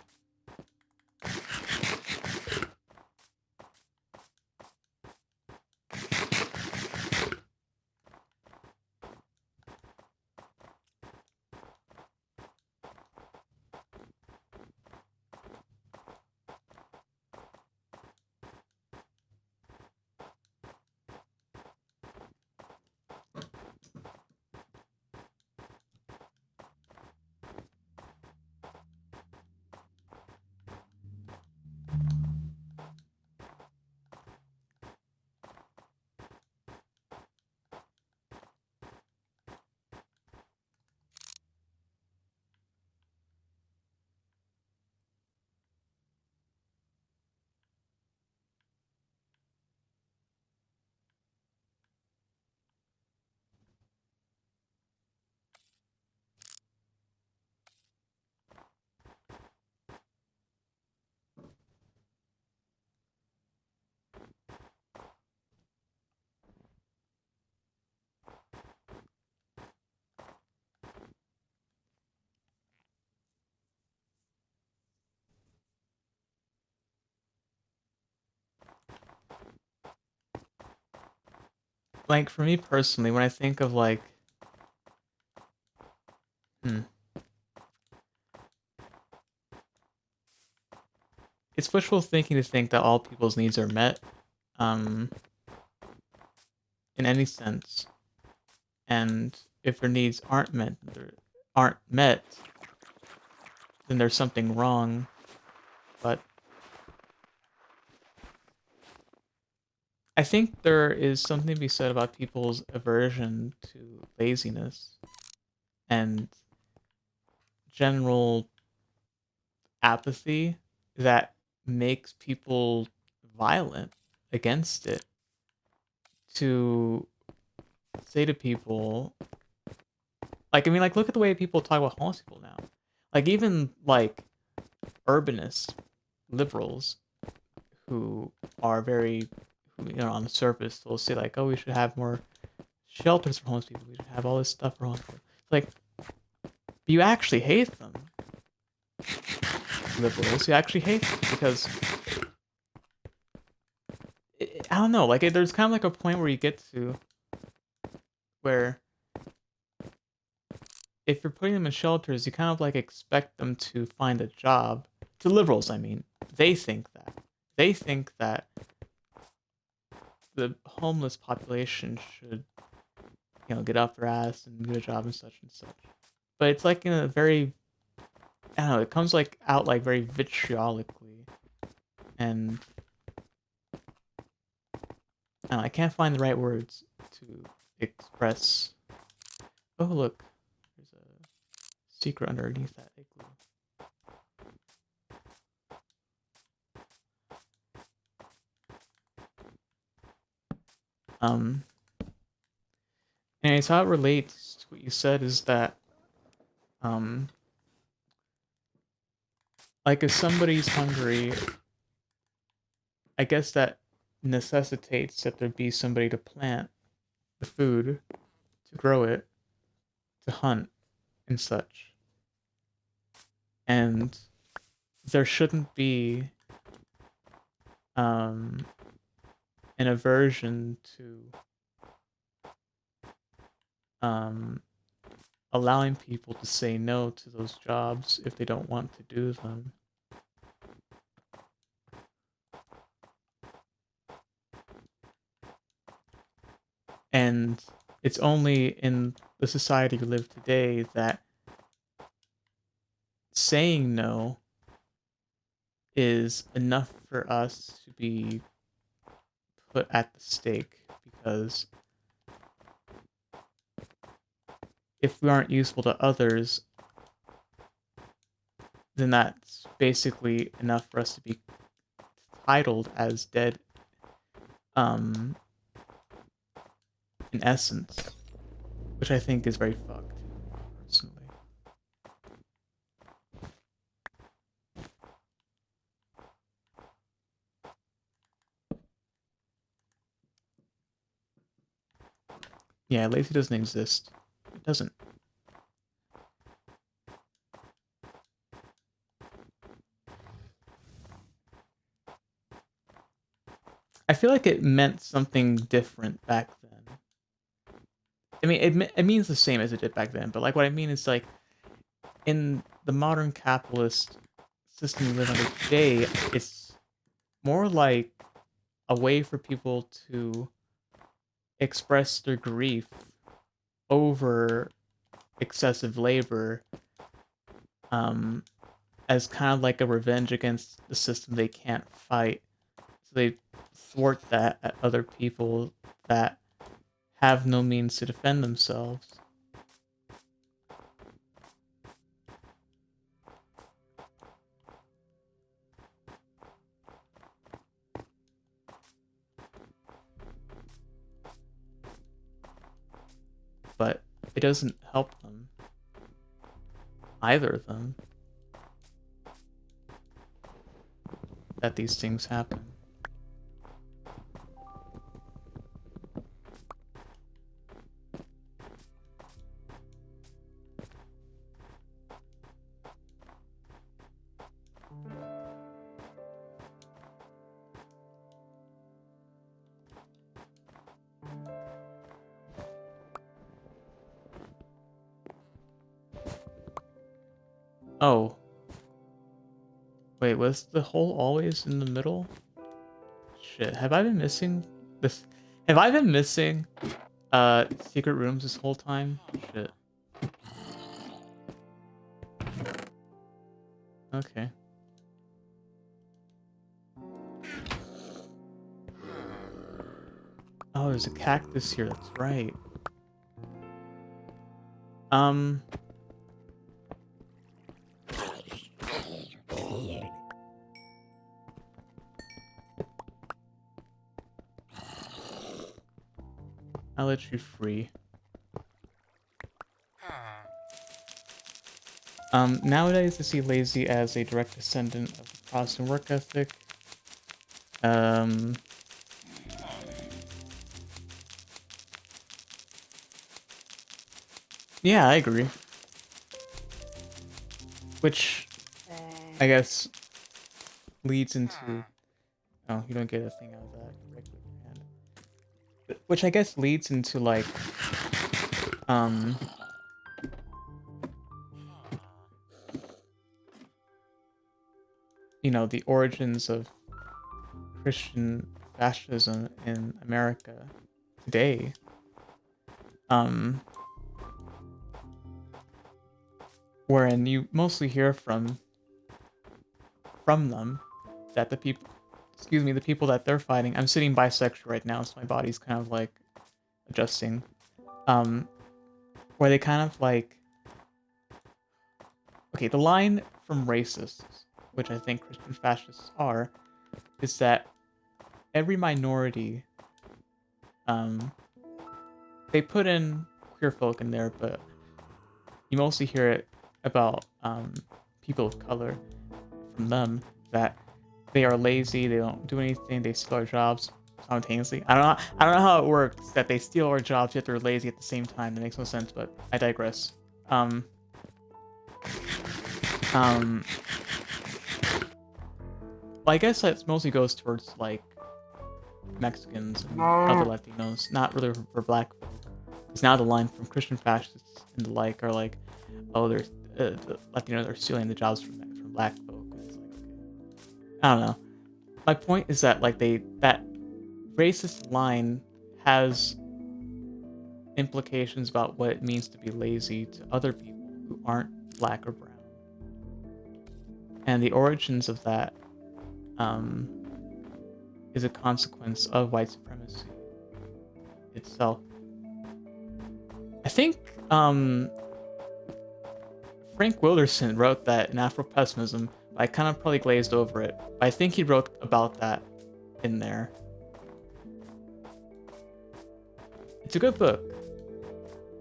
like for me personally, when I think of like, hmm, it's wishful thinking to think that all people's needs are met, um, in any sense, and if their needs aren't met, then there's something wrong. But I think there is something to be said about people's aversion to laziness and general apathy that makes people violent against it. To say to people, like, I mean, like, look at the way people talk about homeless people now. Like, even like urbanist liberals who are very, who, on the surface, will say like, oh, we should have more shelters for homeless people. We should have all this stuff for homeless people. It's like, you actually hate them, liberals. You actually hate them because I don't know. Like, there's kind of like a point where you get to where if you're putting them in shelters, you kind of like expect them to find a job. To liberals, I mean, they think that. They think that the homeless population should, get off their ass and get a job and such and such. But it's like in a very, I don't know, it comes like out like very vitriolically, and I don't know, I can't find the right words to express. Oh look, there's a secret underneath that igloo. Um. Anyways, how it relates to what you said is that, um, like if somebody's hungry, I guess that necessitates that there be somebody to plant the food, to grow it, to hunt, and such. And there shouldn't be um, an aversion to um, allowing people to say no to those jobs if they don't want to do them. And it's only in the society we live today that saying no is enough for us to be put at the stake, because if we aren't useful to others, then that's basically enough for us to be titled as dead, um, in essence, which I think is very fucked, personally. Yeah, lazy doesn't exist. It doesn't. I feel like it meant something different back then. I mean, it means the same as it did back then, but like what I mean is like in the modern capitalist system we live under today, it's more like a way for people to express their grief over excessive labor, um, as kind of like a revenge against the system they can't fight. So they thwart that at other people that have no means to defend themselves. But it doesn't help them, either of them, that these things happen. Oh. Wait, was the hole always in the middle? Shit, have I been missing this? Have I been missing secret rooms this whole time? Shit. Okay. Oh, there's a cactus here, that's right. Um I'll let you free. Nowadays I see lazy as a direct descendant of the Protestant work ethic. Um, yeah, I agree. Which, I guess, leads into... Oh, you don't get a thing out of that. Regular hand. Which I guess leads into, like, you know, the origins of Christian fascism in America today. Wherein you mostly hear from them that the people, excuse me, the people that they're fighting. I'm sitting bisexual right now, so my body's kind of like adjusting. Where they kind of like, okay, the line from racists, which I think Christian fascists are, is that every minority, they put in queer folk in there, but you mostly hear it about people of color from them, that they are lazy, they don't do anything, they steal our jobs simultaneously. I don't know how it works that they steal our jobs yet they're lazy at the same time. That makes no sense, but I digress. Well, I guess that mostly goes towards like Mexicans and other Latinos, not really for black folk. Because now the line from Christian fascists and the like are like, oh, they're the Latinos are stealing the jobs from black folk. And it's like, okay. I don't know. My point is that like that racist line has implications about what it means to be lazy to other people who aren't black or brown. And the origins of that is a consequence of white supremacy itself. I think Frank Wilderson wrote that in Afro-Pessimism, but I kind of probably glazed over it. But I think he wrote about that in there. It's a good book.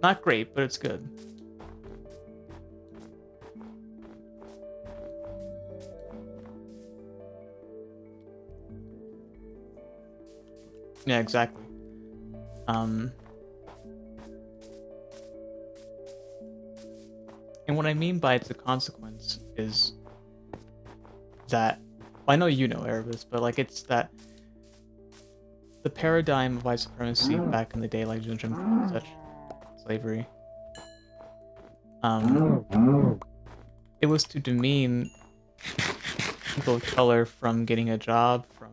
Not great, but it's good. Yeah, exactly. And what I mean by it's a consequence is that, well, I know you know Erebus, but like it's that the paradigm of white supremacy back in the day, like Jim Crow and such, slavery, it was to demean people of color from getting a job, from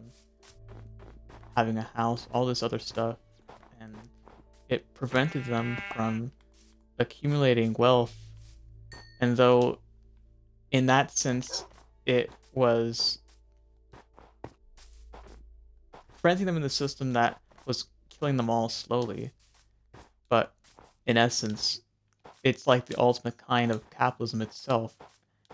having a house, all this other stuff, and it prevented them from accumulating wealth. And though in that sense it was preventing them in the system that was killing them all slowly, but in essence it's like the ultimate kind of capitalism itself.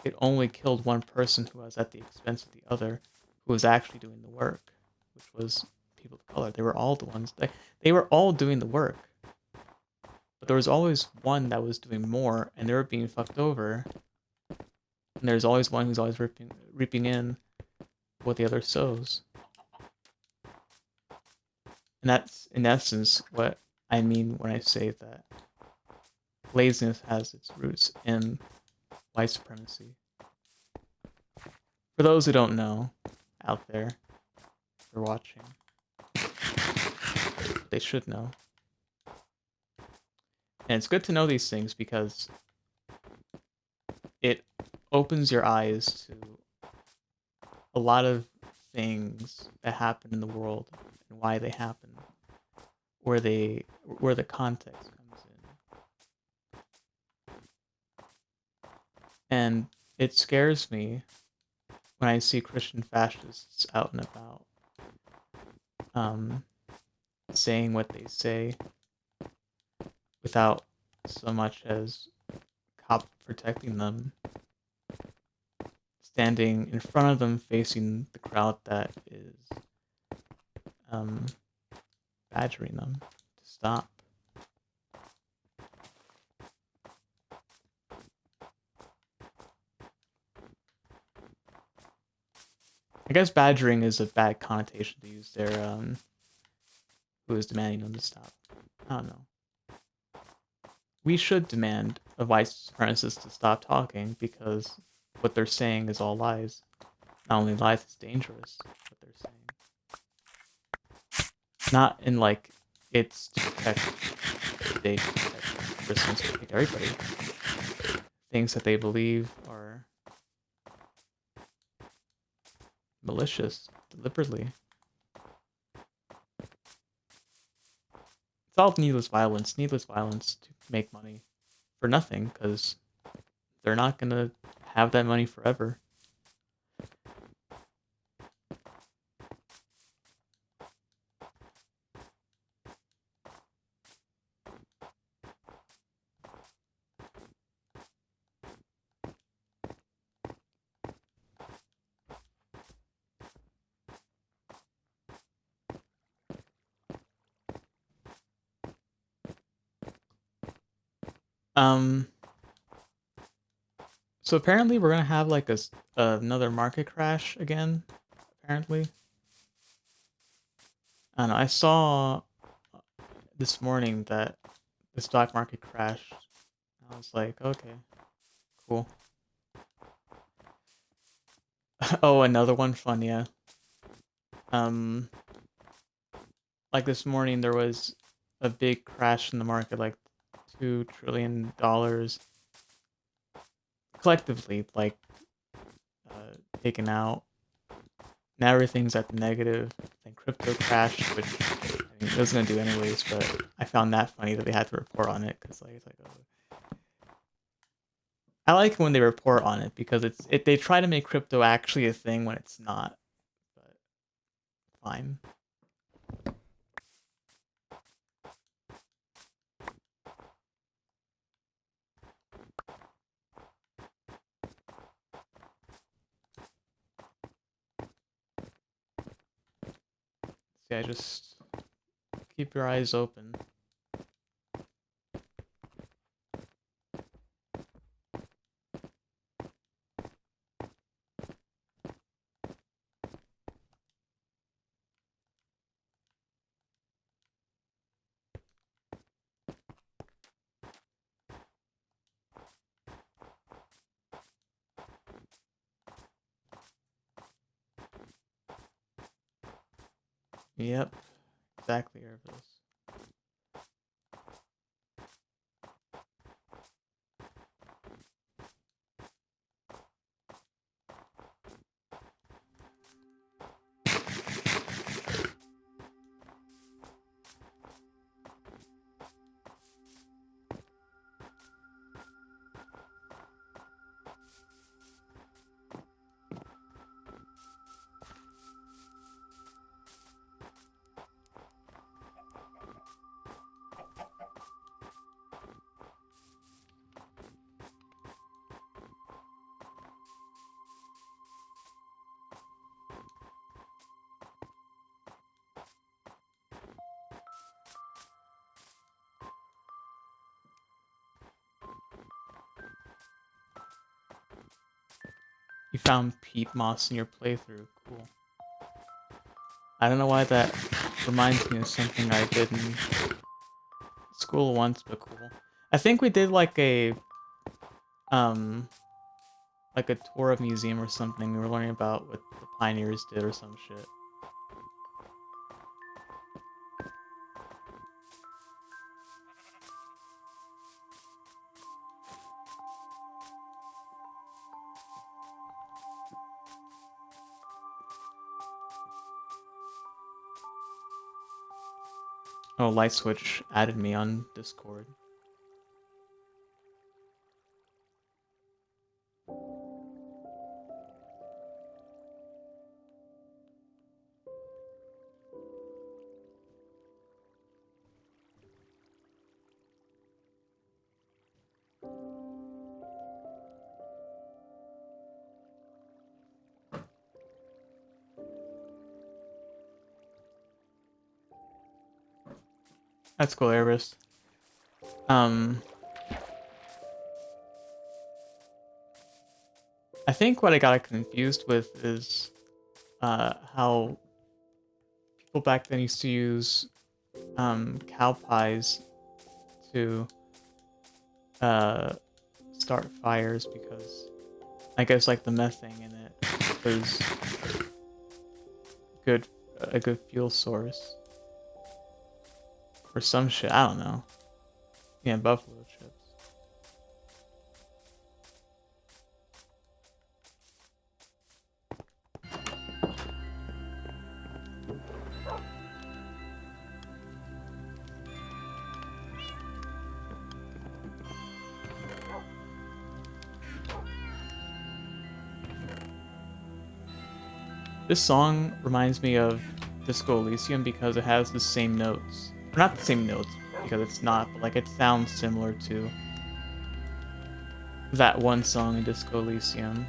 It only killed one person who was at the expense of the other, who was actually doing the work, which was people of color. They were all the ones, they were all doing the work, but there was always one that was doing more, and they were being fucked over. And there's always one who's always reaping in what the other sows. And that's, in essence, what I mean when I say that laziness has its roots in white supremacy. For those who don't know, out there, they're watching, they should know. And it's good to know these things because it opens your eyes to a lot of things that happen in the world and why they happen, where the context comes in. And it scares me when I see Christian fascists out and about, um, saying what they say without so much as cop protecting them, standing in front of them facing the crowd that is um, badgering them to stop. I guess badgering is a bad connotation to use there. Who is demanding them to stop? I don't know. We should demand of white supremacists to stop talking because what they're saying is all lies. Not only lies, it's dangerous what they're saying. Not in like it's to protect the state, to protect Christians, to protect everybody. Things that they believe are malicious, deliberately. It's all needless violence to make money for nothing, because they're not gonna have that money forever. Um, so apparently we're gonna have like another market crash again. Apparently, I don't know. I saw this morning that the stock market crashed. I was like, okay, cool. Oh, another one, fun, yeah. Um, like this morning there was a big crash in the market, like $2 trillion collectively, like taken out. Now everything's at the negative. Then crypto crashed, which I mean, it was gonna do anyways. But I found that funny that they had to report on it because like it's like, oh. I like when they report on it because they try to make crypto actually a thing when it's not. But fine. So yeah, just keep your eyes open. Yep, exactly, Herbalist. You found peat moss in your playthrough. Cool. I don't know why that reminds me of something I did in school once, but cool. I think we did um like a tour of museum or something. We were learning about what the pioneers did or some shit. Oh, Light Switch added me on Discord. That's cool, Erebus. I think what I got confused with is how people back then used to use cow pies to start fires because I guess like the methane in it was good a good fuel source or some shit. I don't know. Yeah, buffalo chips. This song reminds me of Disco Elysium because it has the same notes. Or not the same notes, because it's not, but like it sounds similar to that one song in Disco Elysium.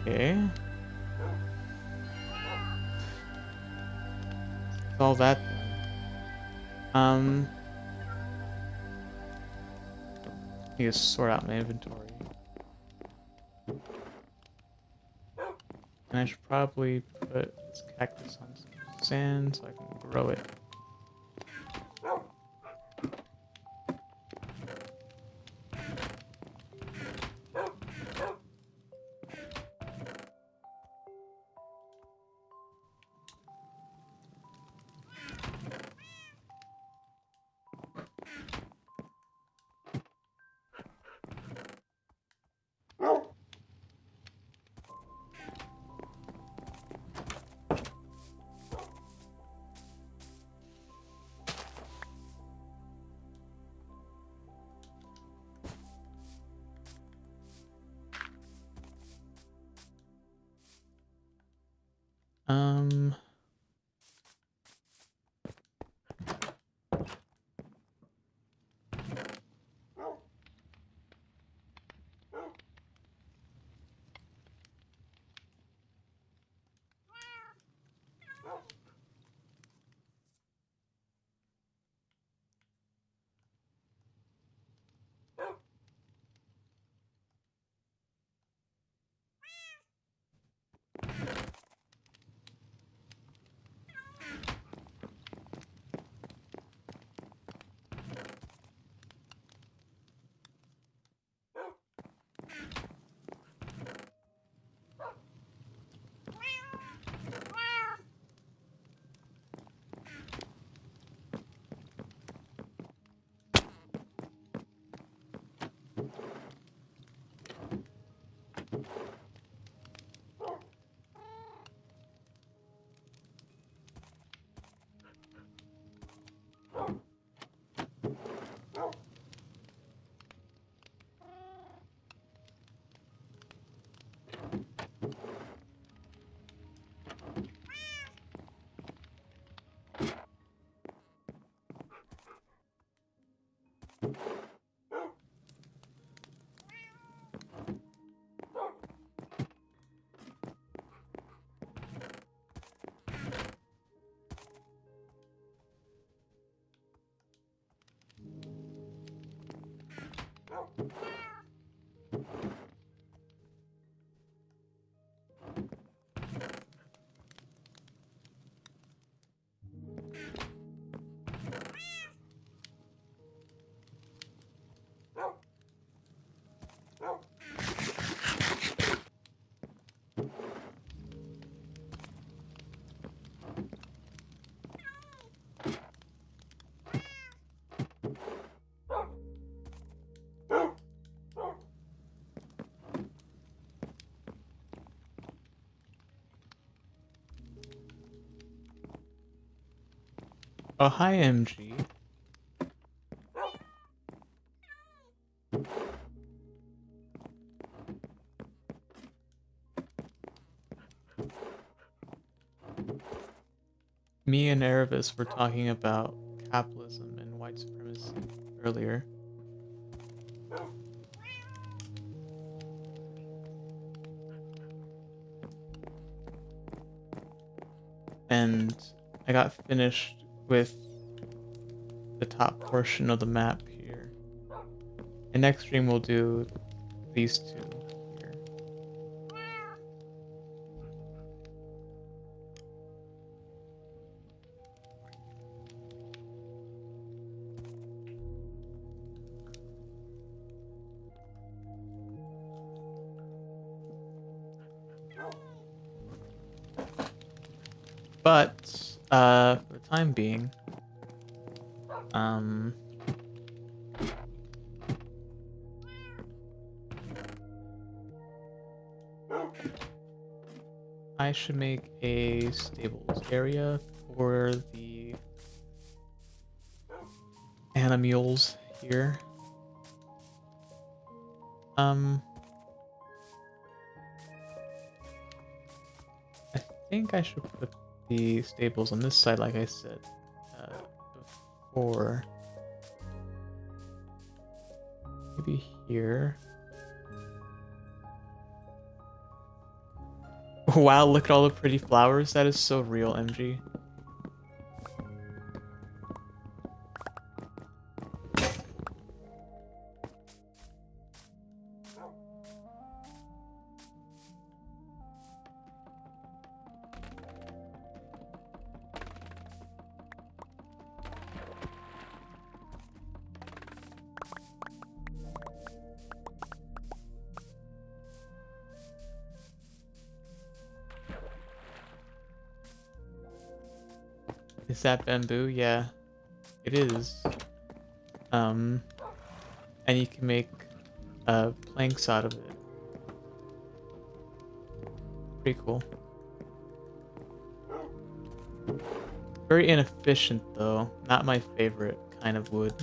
Okay. That's all that then. Need to sort out my inventory. And I should probably put this cactus on some sand so I can grow it. Um, Oh, hi, MG. Me and Erebus were talking about capitalism and white supremacy earlier. And I got finished with the top portion of the map here. And next stream we'll do these two here. But for the time being, I should make a stables area for the animals here. I think I should put the stables on this side, like I said before. Maybe here. Wow, look at all the pretty flowers. That is so real, MG. Is that bamboo? Yeah, it is. And you can make planks out of it. Pretty cool. Very inefficient though. Not my favorite kind of wood.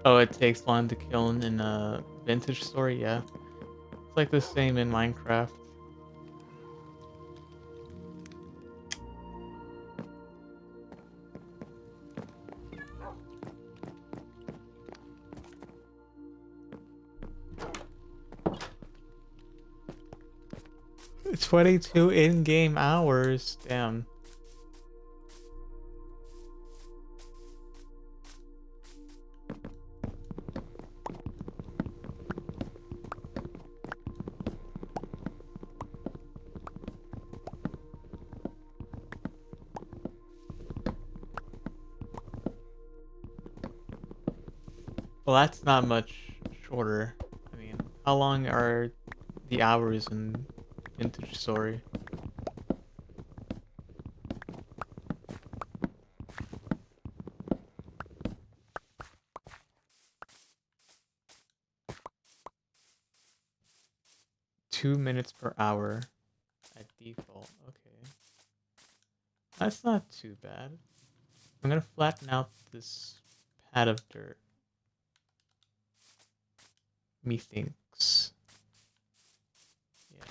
Oh, it takes long to kill in a vintage story? Yeah. It's like the same in Minecraft. It's 22 in-game hours. Damn. Well, that's not much shorter. I mean, how long are the hours in Vintage Story? Two minutes per hour at default. Okay. That's not too bad. I'm gonna flatten out this pad of dirt. Methinks. Yeah.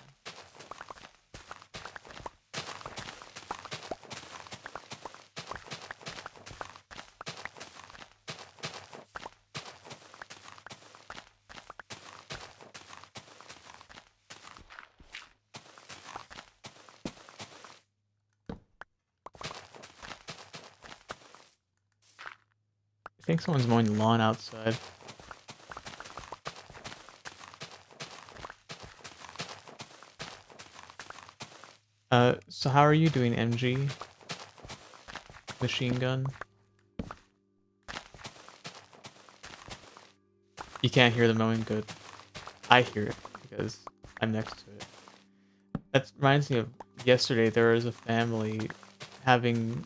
I think someone's mowing the lawn outside. So how are you doing, MG? Machine gun? You can't hear the mowing good. I hear it because I'm next to it. That reminds me of yesterday. There was a family having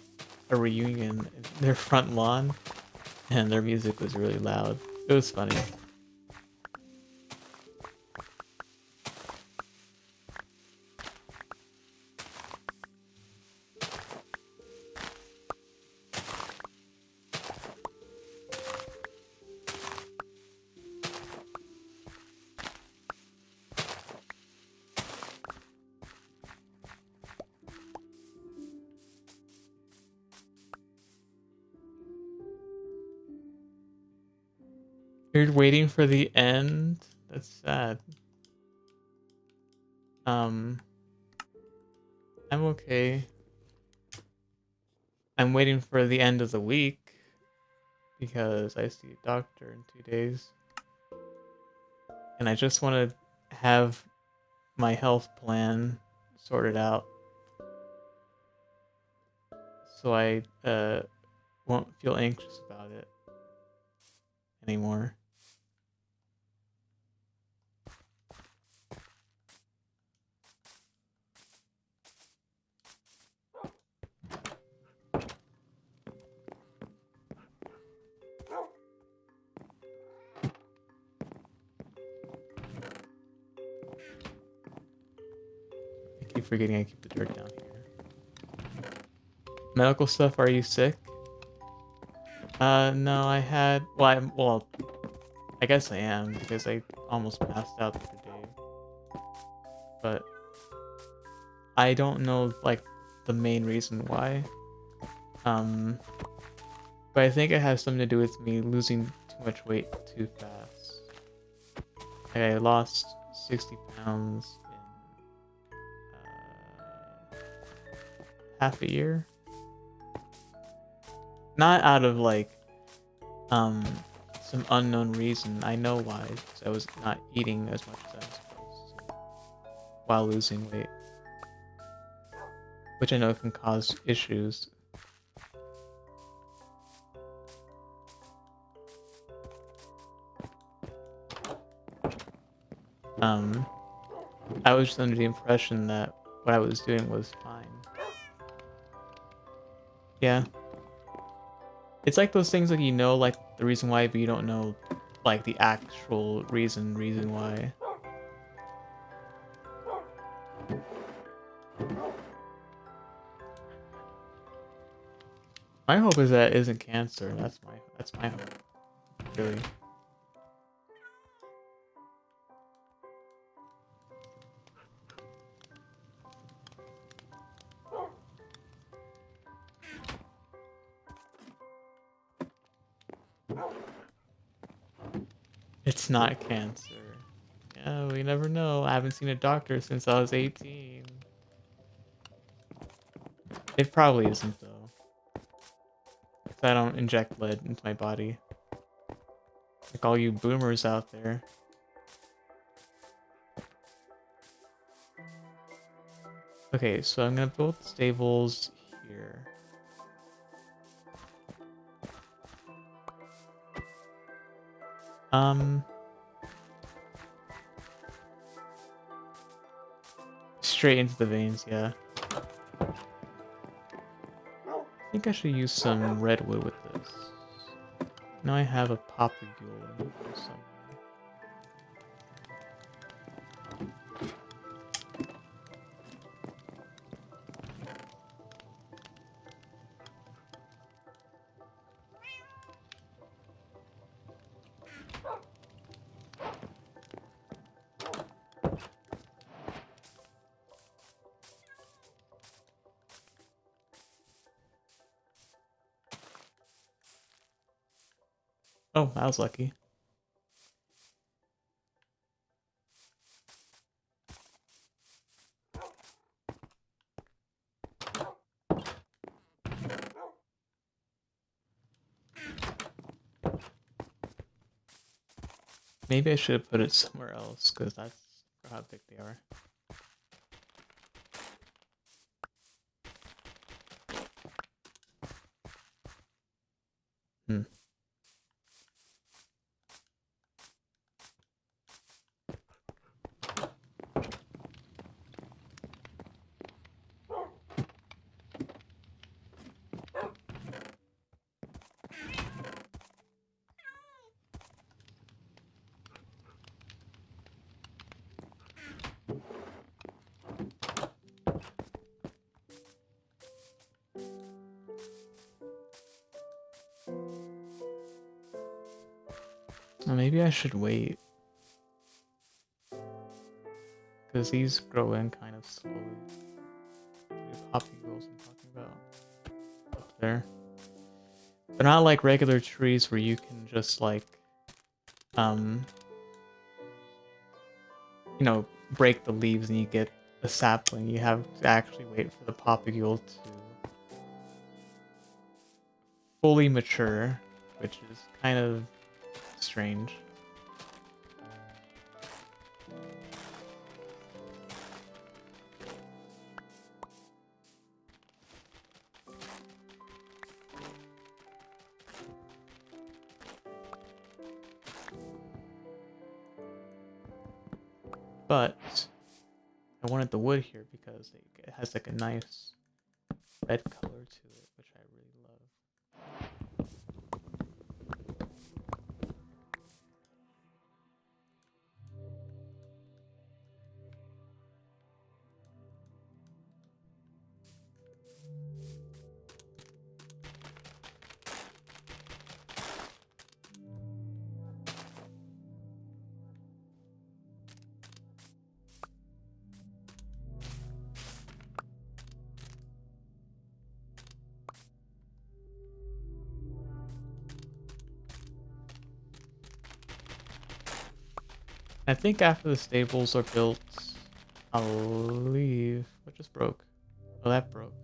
a reunion in their front lawn, and their music was really loud. It was funny. You're waiting for the end? That's sad. I'm okay. I'm waiting for the end of the week because I see a doctor in 2 days. And I just want to have my health plan sorted out so I won't feel anxious about it anymore. I keep forgetting I keep the dirt down here. Medical stuff, are you sick? No, I had... Well, I guess I am because I almost passed out the other day. But I don't know, like, the main reason why. But I think it has something to do with me losing too much weight too fast. Like I lost 60 pounds in half a year. Not out of like some unknown reason. I know why, because I was not eating as much as I was supposed to while losing weight, which I know can cause issues. I was just under the impression that what I was doing was fine. Yeah. It's like those things like you know like the reason why, but you don't know like the actual reason why. My hope is that it isn't cancer. That's my hope. Really. It's not cancer. Yeah, we never know. I haven't seen a doctor since I was 18. It probably isn't though. 'Cause I don't inject lead into my body. Like all you boomers out there. Okay, so I'm gonna build stables here. Straight into the veins, yeah. I think I should use some redwood with this. Now I have a popagule somewhere. Oh, I was lucky. Maybe I should have put it somewhere else, because that's how big they are. Well, maybe I should wait. Because these grow in kind of slowly. The poppy girls I'm talking about. Up there. They're not like regular trees where you can just like, um, you know, break the leaves and you get a sapling. You have to actually wait for the popule to fully mature, which is kind of strange. But I wanted the wood here because it has like a nice red color to it, which I really love. I think after the stables are built, I'll leave. What just broke? Oh, that broke.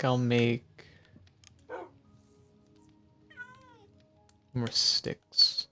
I'll make more sticks.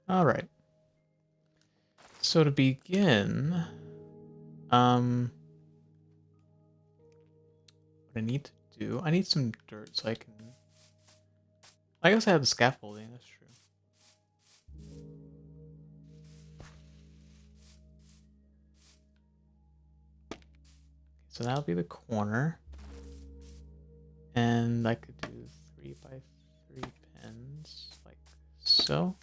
All right. So to begin, what I need to do, I need some dirt so I can. I guess I have the scaffolding. That's true. So that'll be the corner, and I could do 3 by 3 pens like so.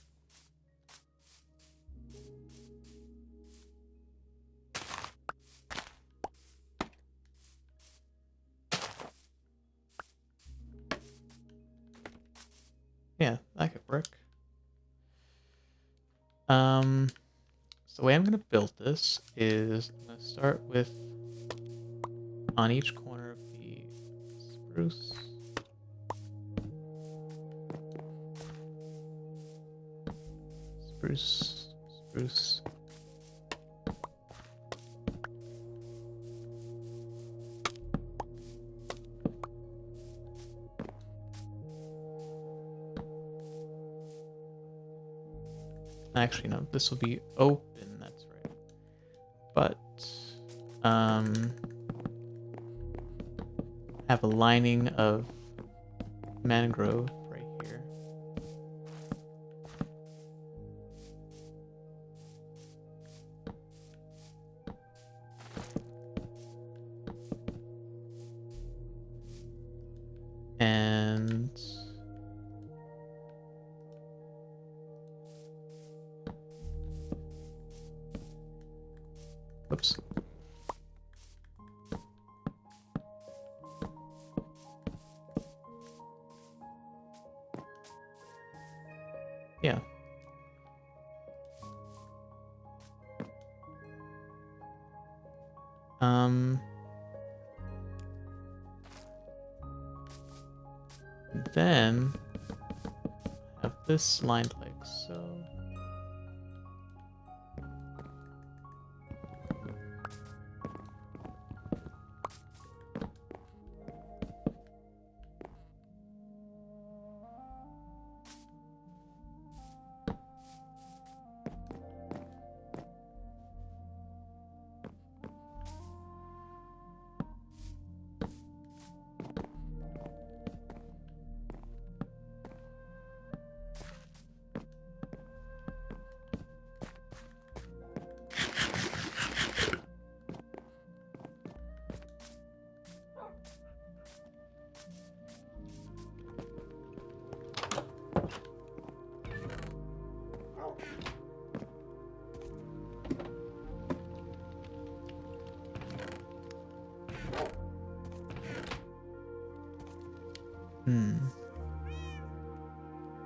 Yeah, that could work. So the way I'm gonna build this is I'm gonna start with on each corner of the spruce. Spruce, spruce. Actually, no, this will be open, that's right. But, have a lining of mangrove right here. And oops. Yeah. Then have this lined like so.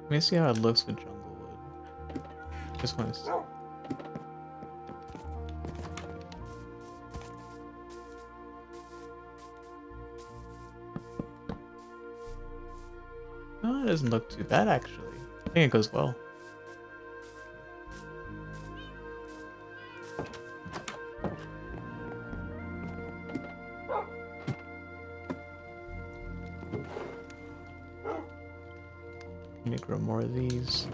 Let me see how it looks with jungle wood. Just want to see. No, it doesn't look too bad actually. I think it goes well. Let me grow more of these.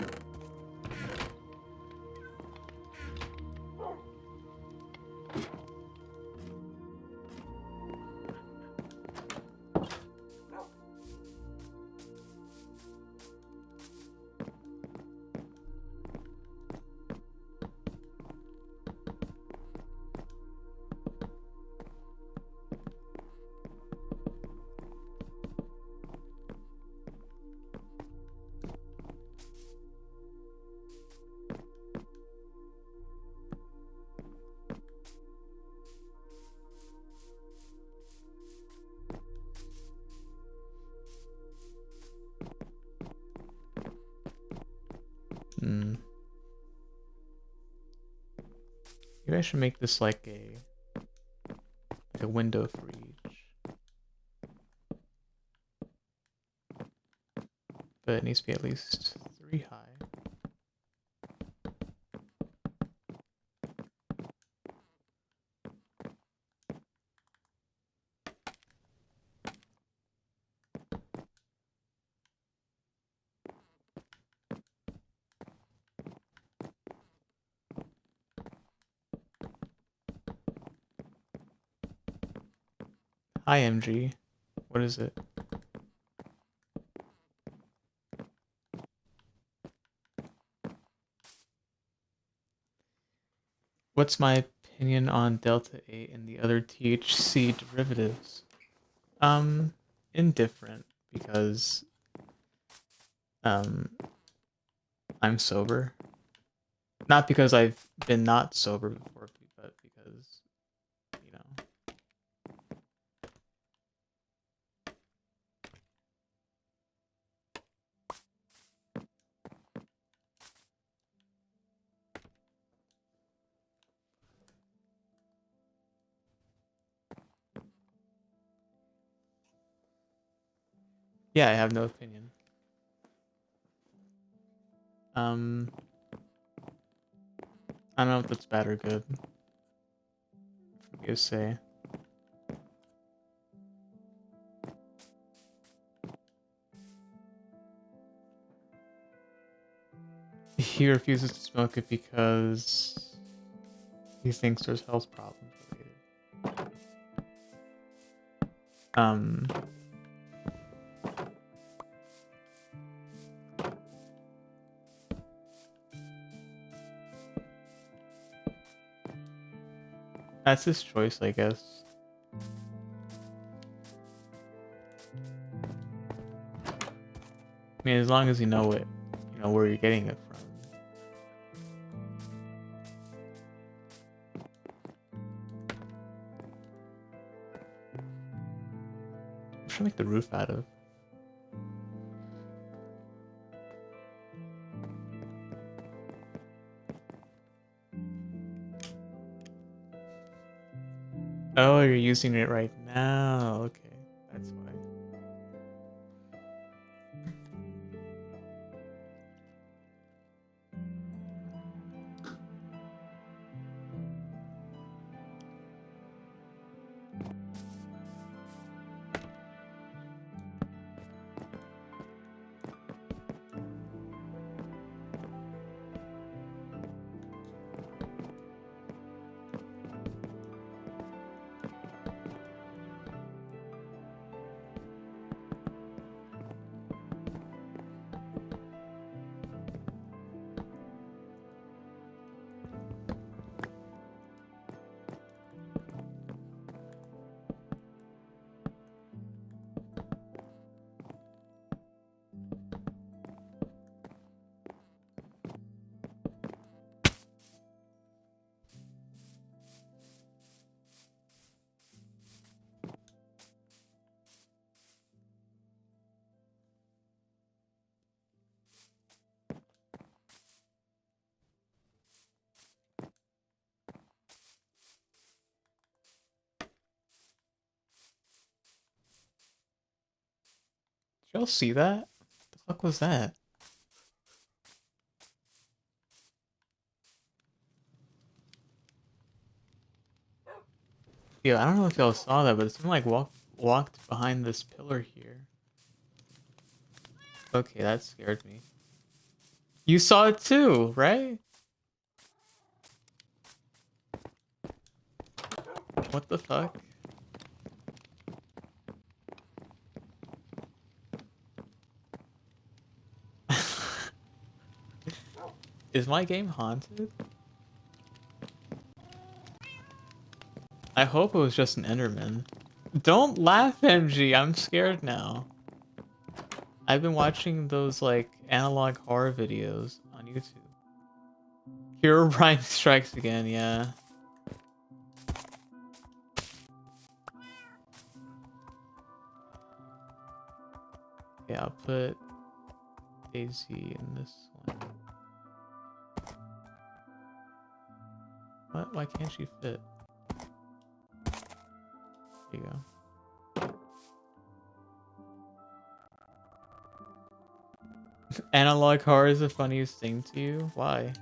Maybe I should make this like a window for each. But it needs to be at least 3 high. Hi MG. What is it? What's my opinion on delta 8 and the other THC derivatives? Indifferent because I'm sober. Not because I've been not sober before, but because, you know. Yeah, I have no opinion. I don't know if that's bad or good. For me to say. He refuses to smoke it because he thinks there's health problems related. That's his choice, I guess. I mean, as long as you know it, you know where you're getting it from. What should I make the roof out of? Oh, you're using it right now. Okay, that's why. Did y'all see that? The fuck was that? Yeah, I don't know if y'all saw that, but someone like walked behind this pillar here. Okay, that scared me. You saw it too, right? What the fuck? Is my game haunted? I hope it was just an Enderman. Don't laugh, MG. I'm scared now. I've been watching those like analog horror videos on YouTube. Hero Brian strikes again, yeah. Okay, I'll put Daisy in this one. What? Why can't she fit? There you go. Analog horror is the funniest thing to you? Why?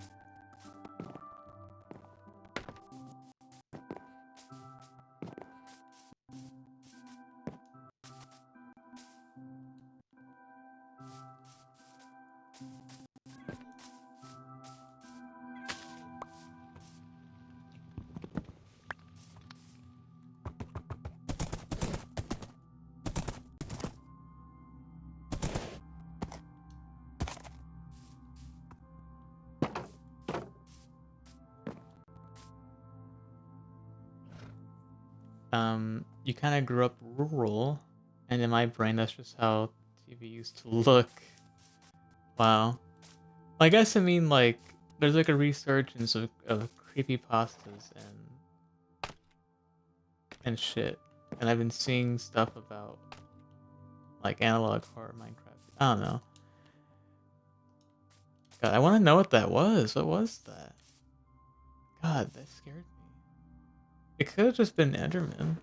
You kind of grew up rural, and in my brain, that's just how TV used to look. Wow. I guess I mean like there's like a resurgence of creepypastas and shit, and I've been seeing stuff about like analog horror Minecraft. I don't know. God, I want to know what that was. What was that? God, that scared me. It could have just been Enderman.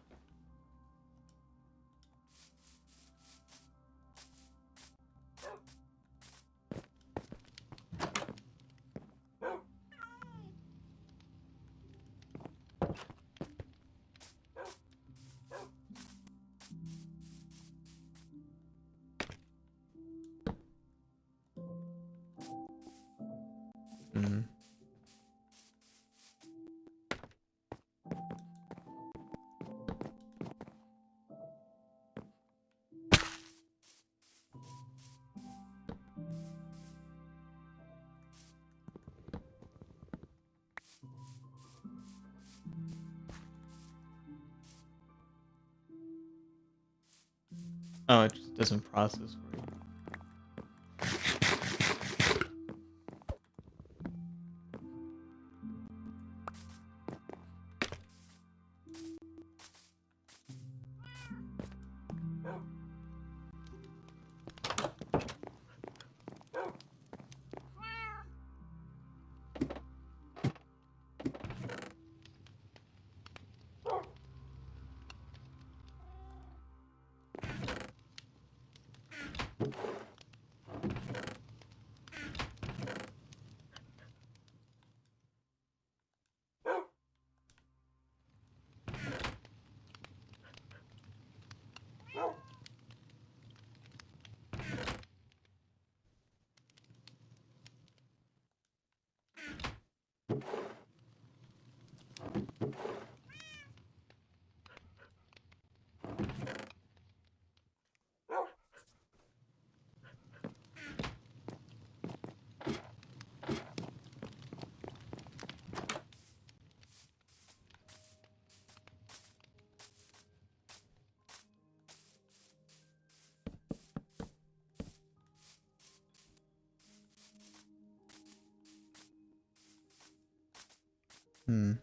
Hmm. Oh, it just doesn't process for you. Hmm.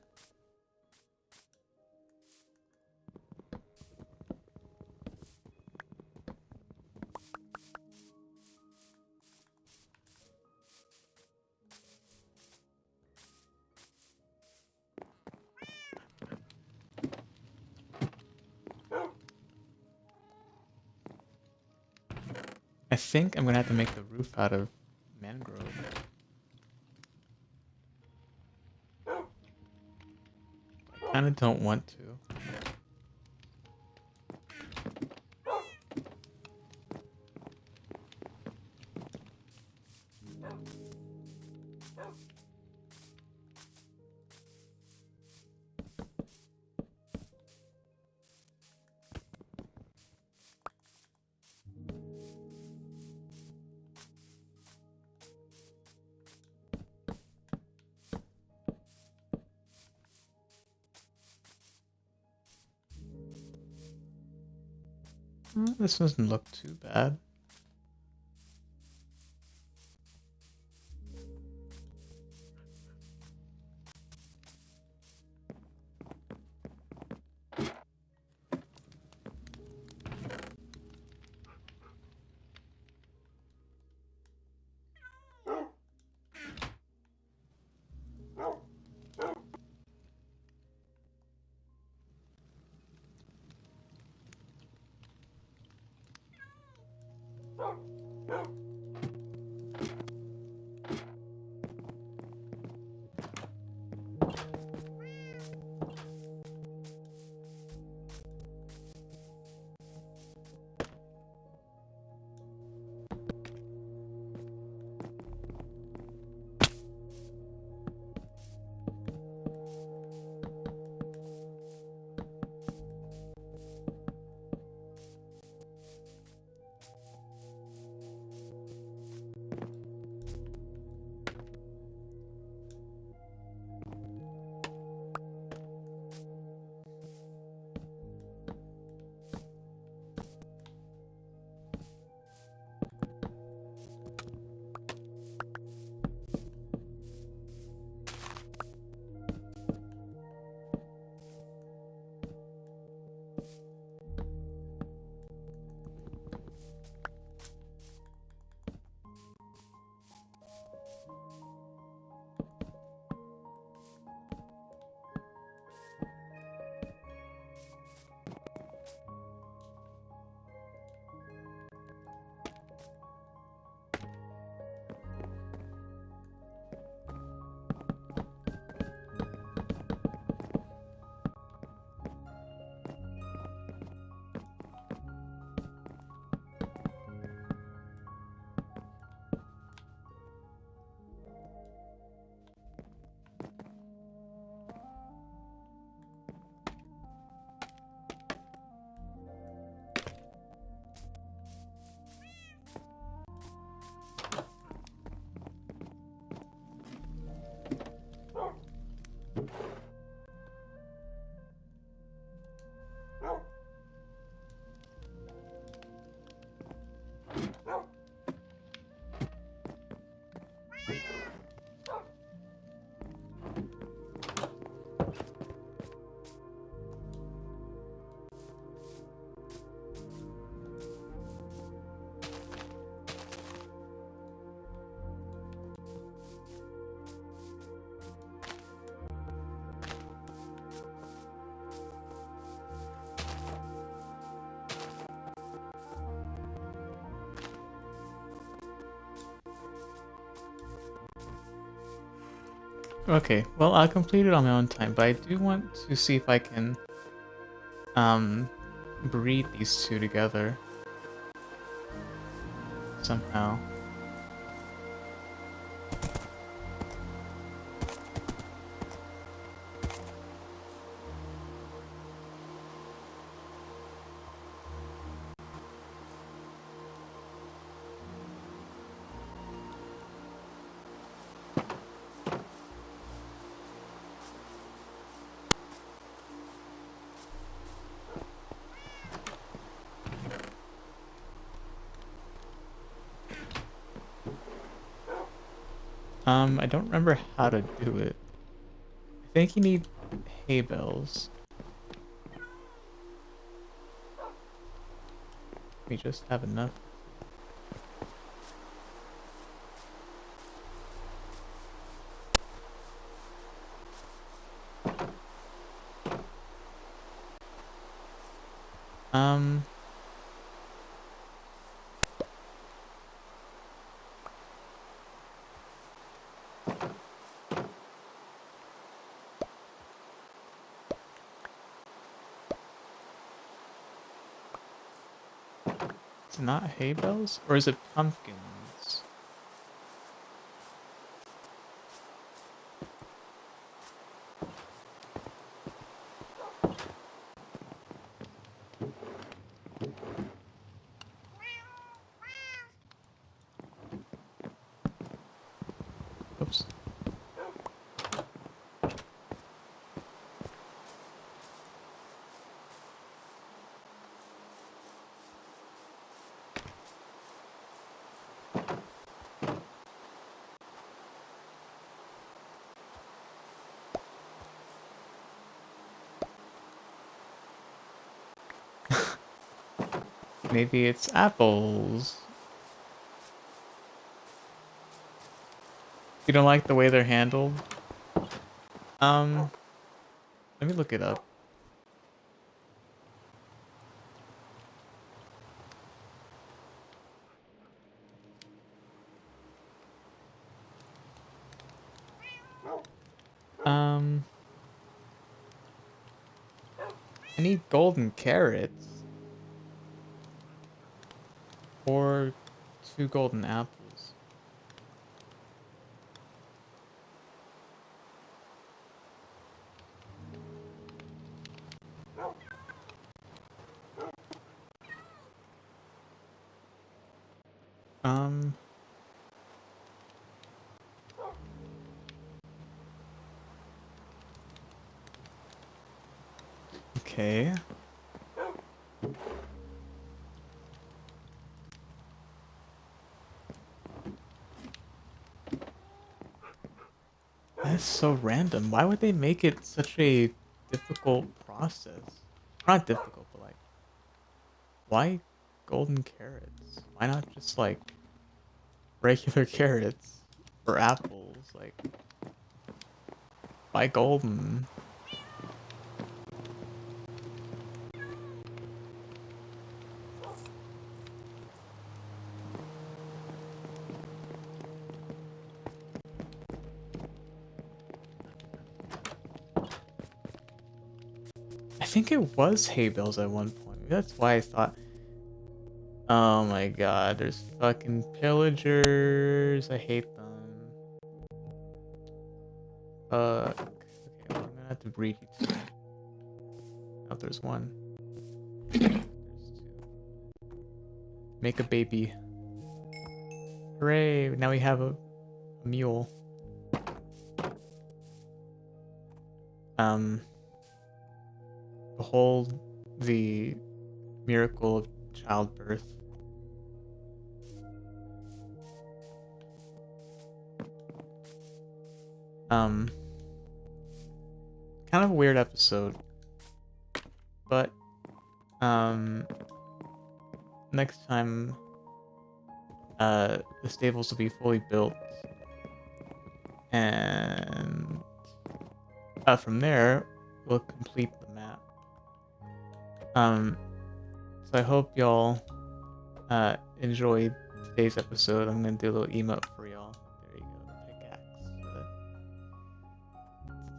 I think I'm gonna have to make the roof out of mangrove. I kind of don't want to. This doesn't look too bad. Okay, well, I'll complete it on my own time, but I do want to see if I can um breed these two together somehow. I don't remember how to do it. I think you need hay bales. We just have enough. Um, it's not hay bales, or is it pumpkins? Oops. Maybe it's apples. You don't like the way they're handled? Um, let me look it up. Um, I need golden carrots. Or 2 golden apples. Um, okay. That's so random. Why would they make it such a difficult process? Not difficult, but like, why golden carrots? Why not just like regular carrots or apples? Like, why golden? I think it was hay bales at one point. Maybe that's why I thought. Oh my god, there's fucking pillagers. I hate them. Okay, I'm gonna have to breed you two. Oh, there's one. There's two. Make a baby. Hooray! Now we have a mule. Um, behold the miracle of childbirth. Um, kind of a weird episode, but next time, the stables will be fully built, and from there, we'll complete the map. So I hope y'all enjoyed today's episode. I'm gonna do a little emote for y'all. There you go, the pickaxe.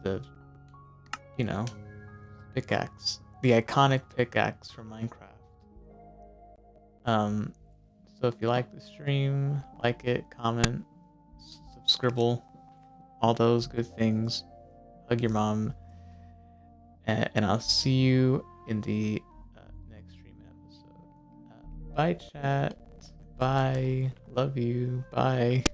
the, you know, pickaxe, the iconic pickaxe from Minecraft. So if you like the stream, like it, comment, subscribe, all those good things. Hug your mom, and I'll see you in the next stream episode. Bye, chat. Bye. Love you. Bye.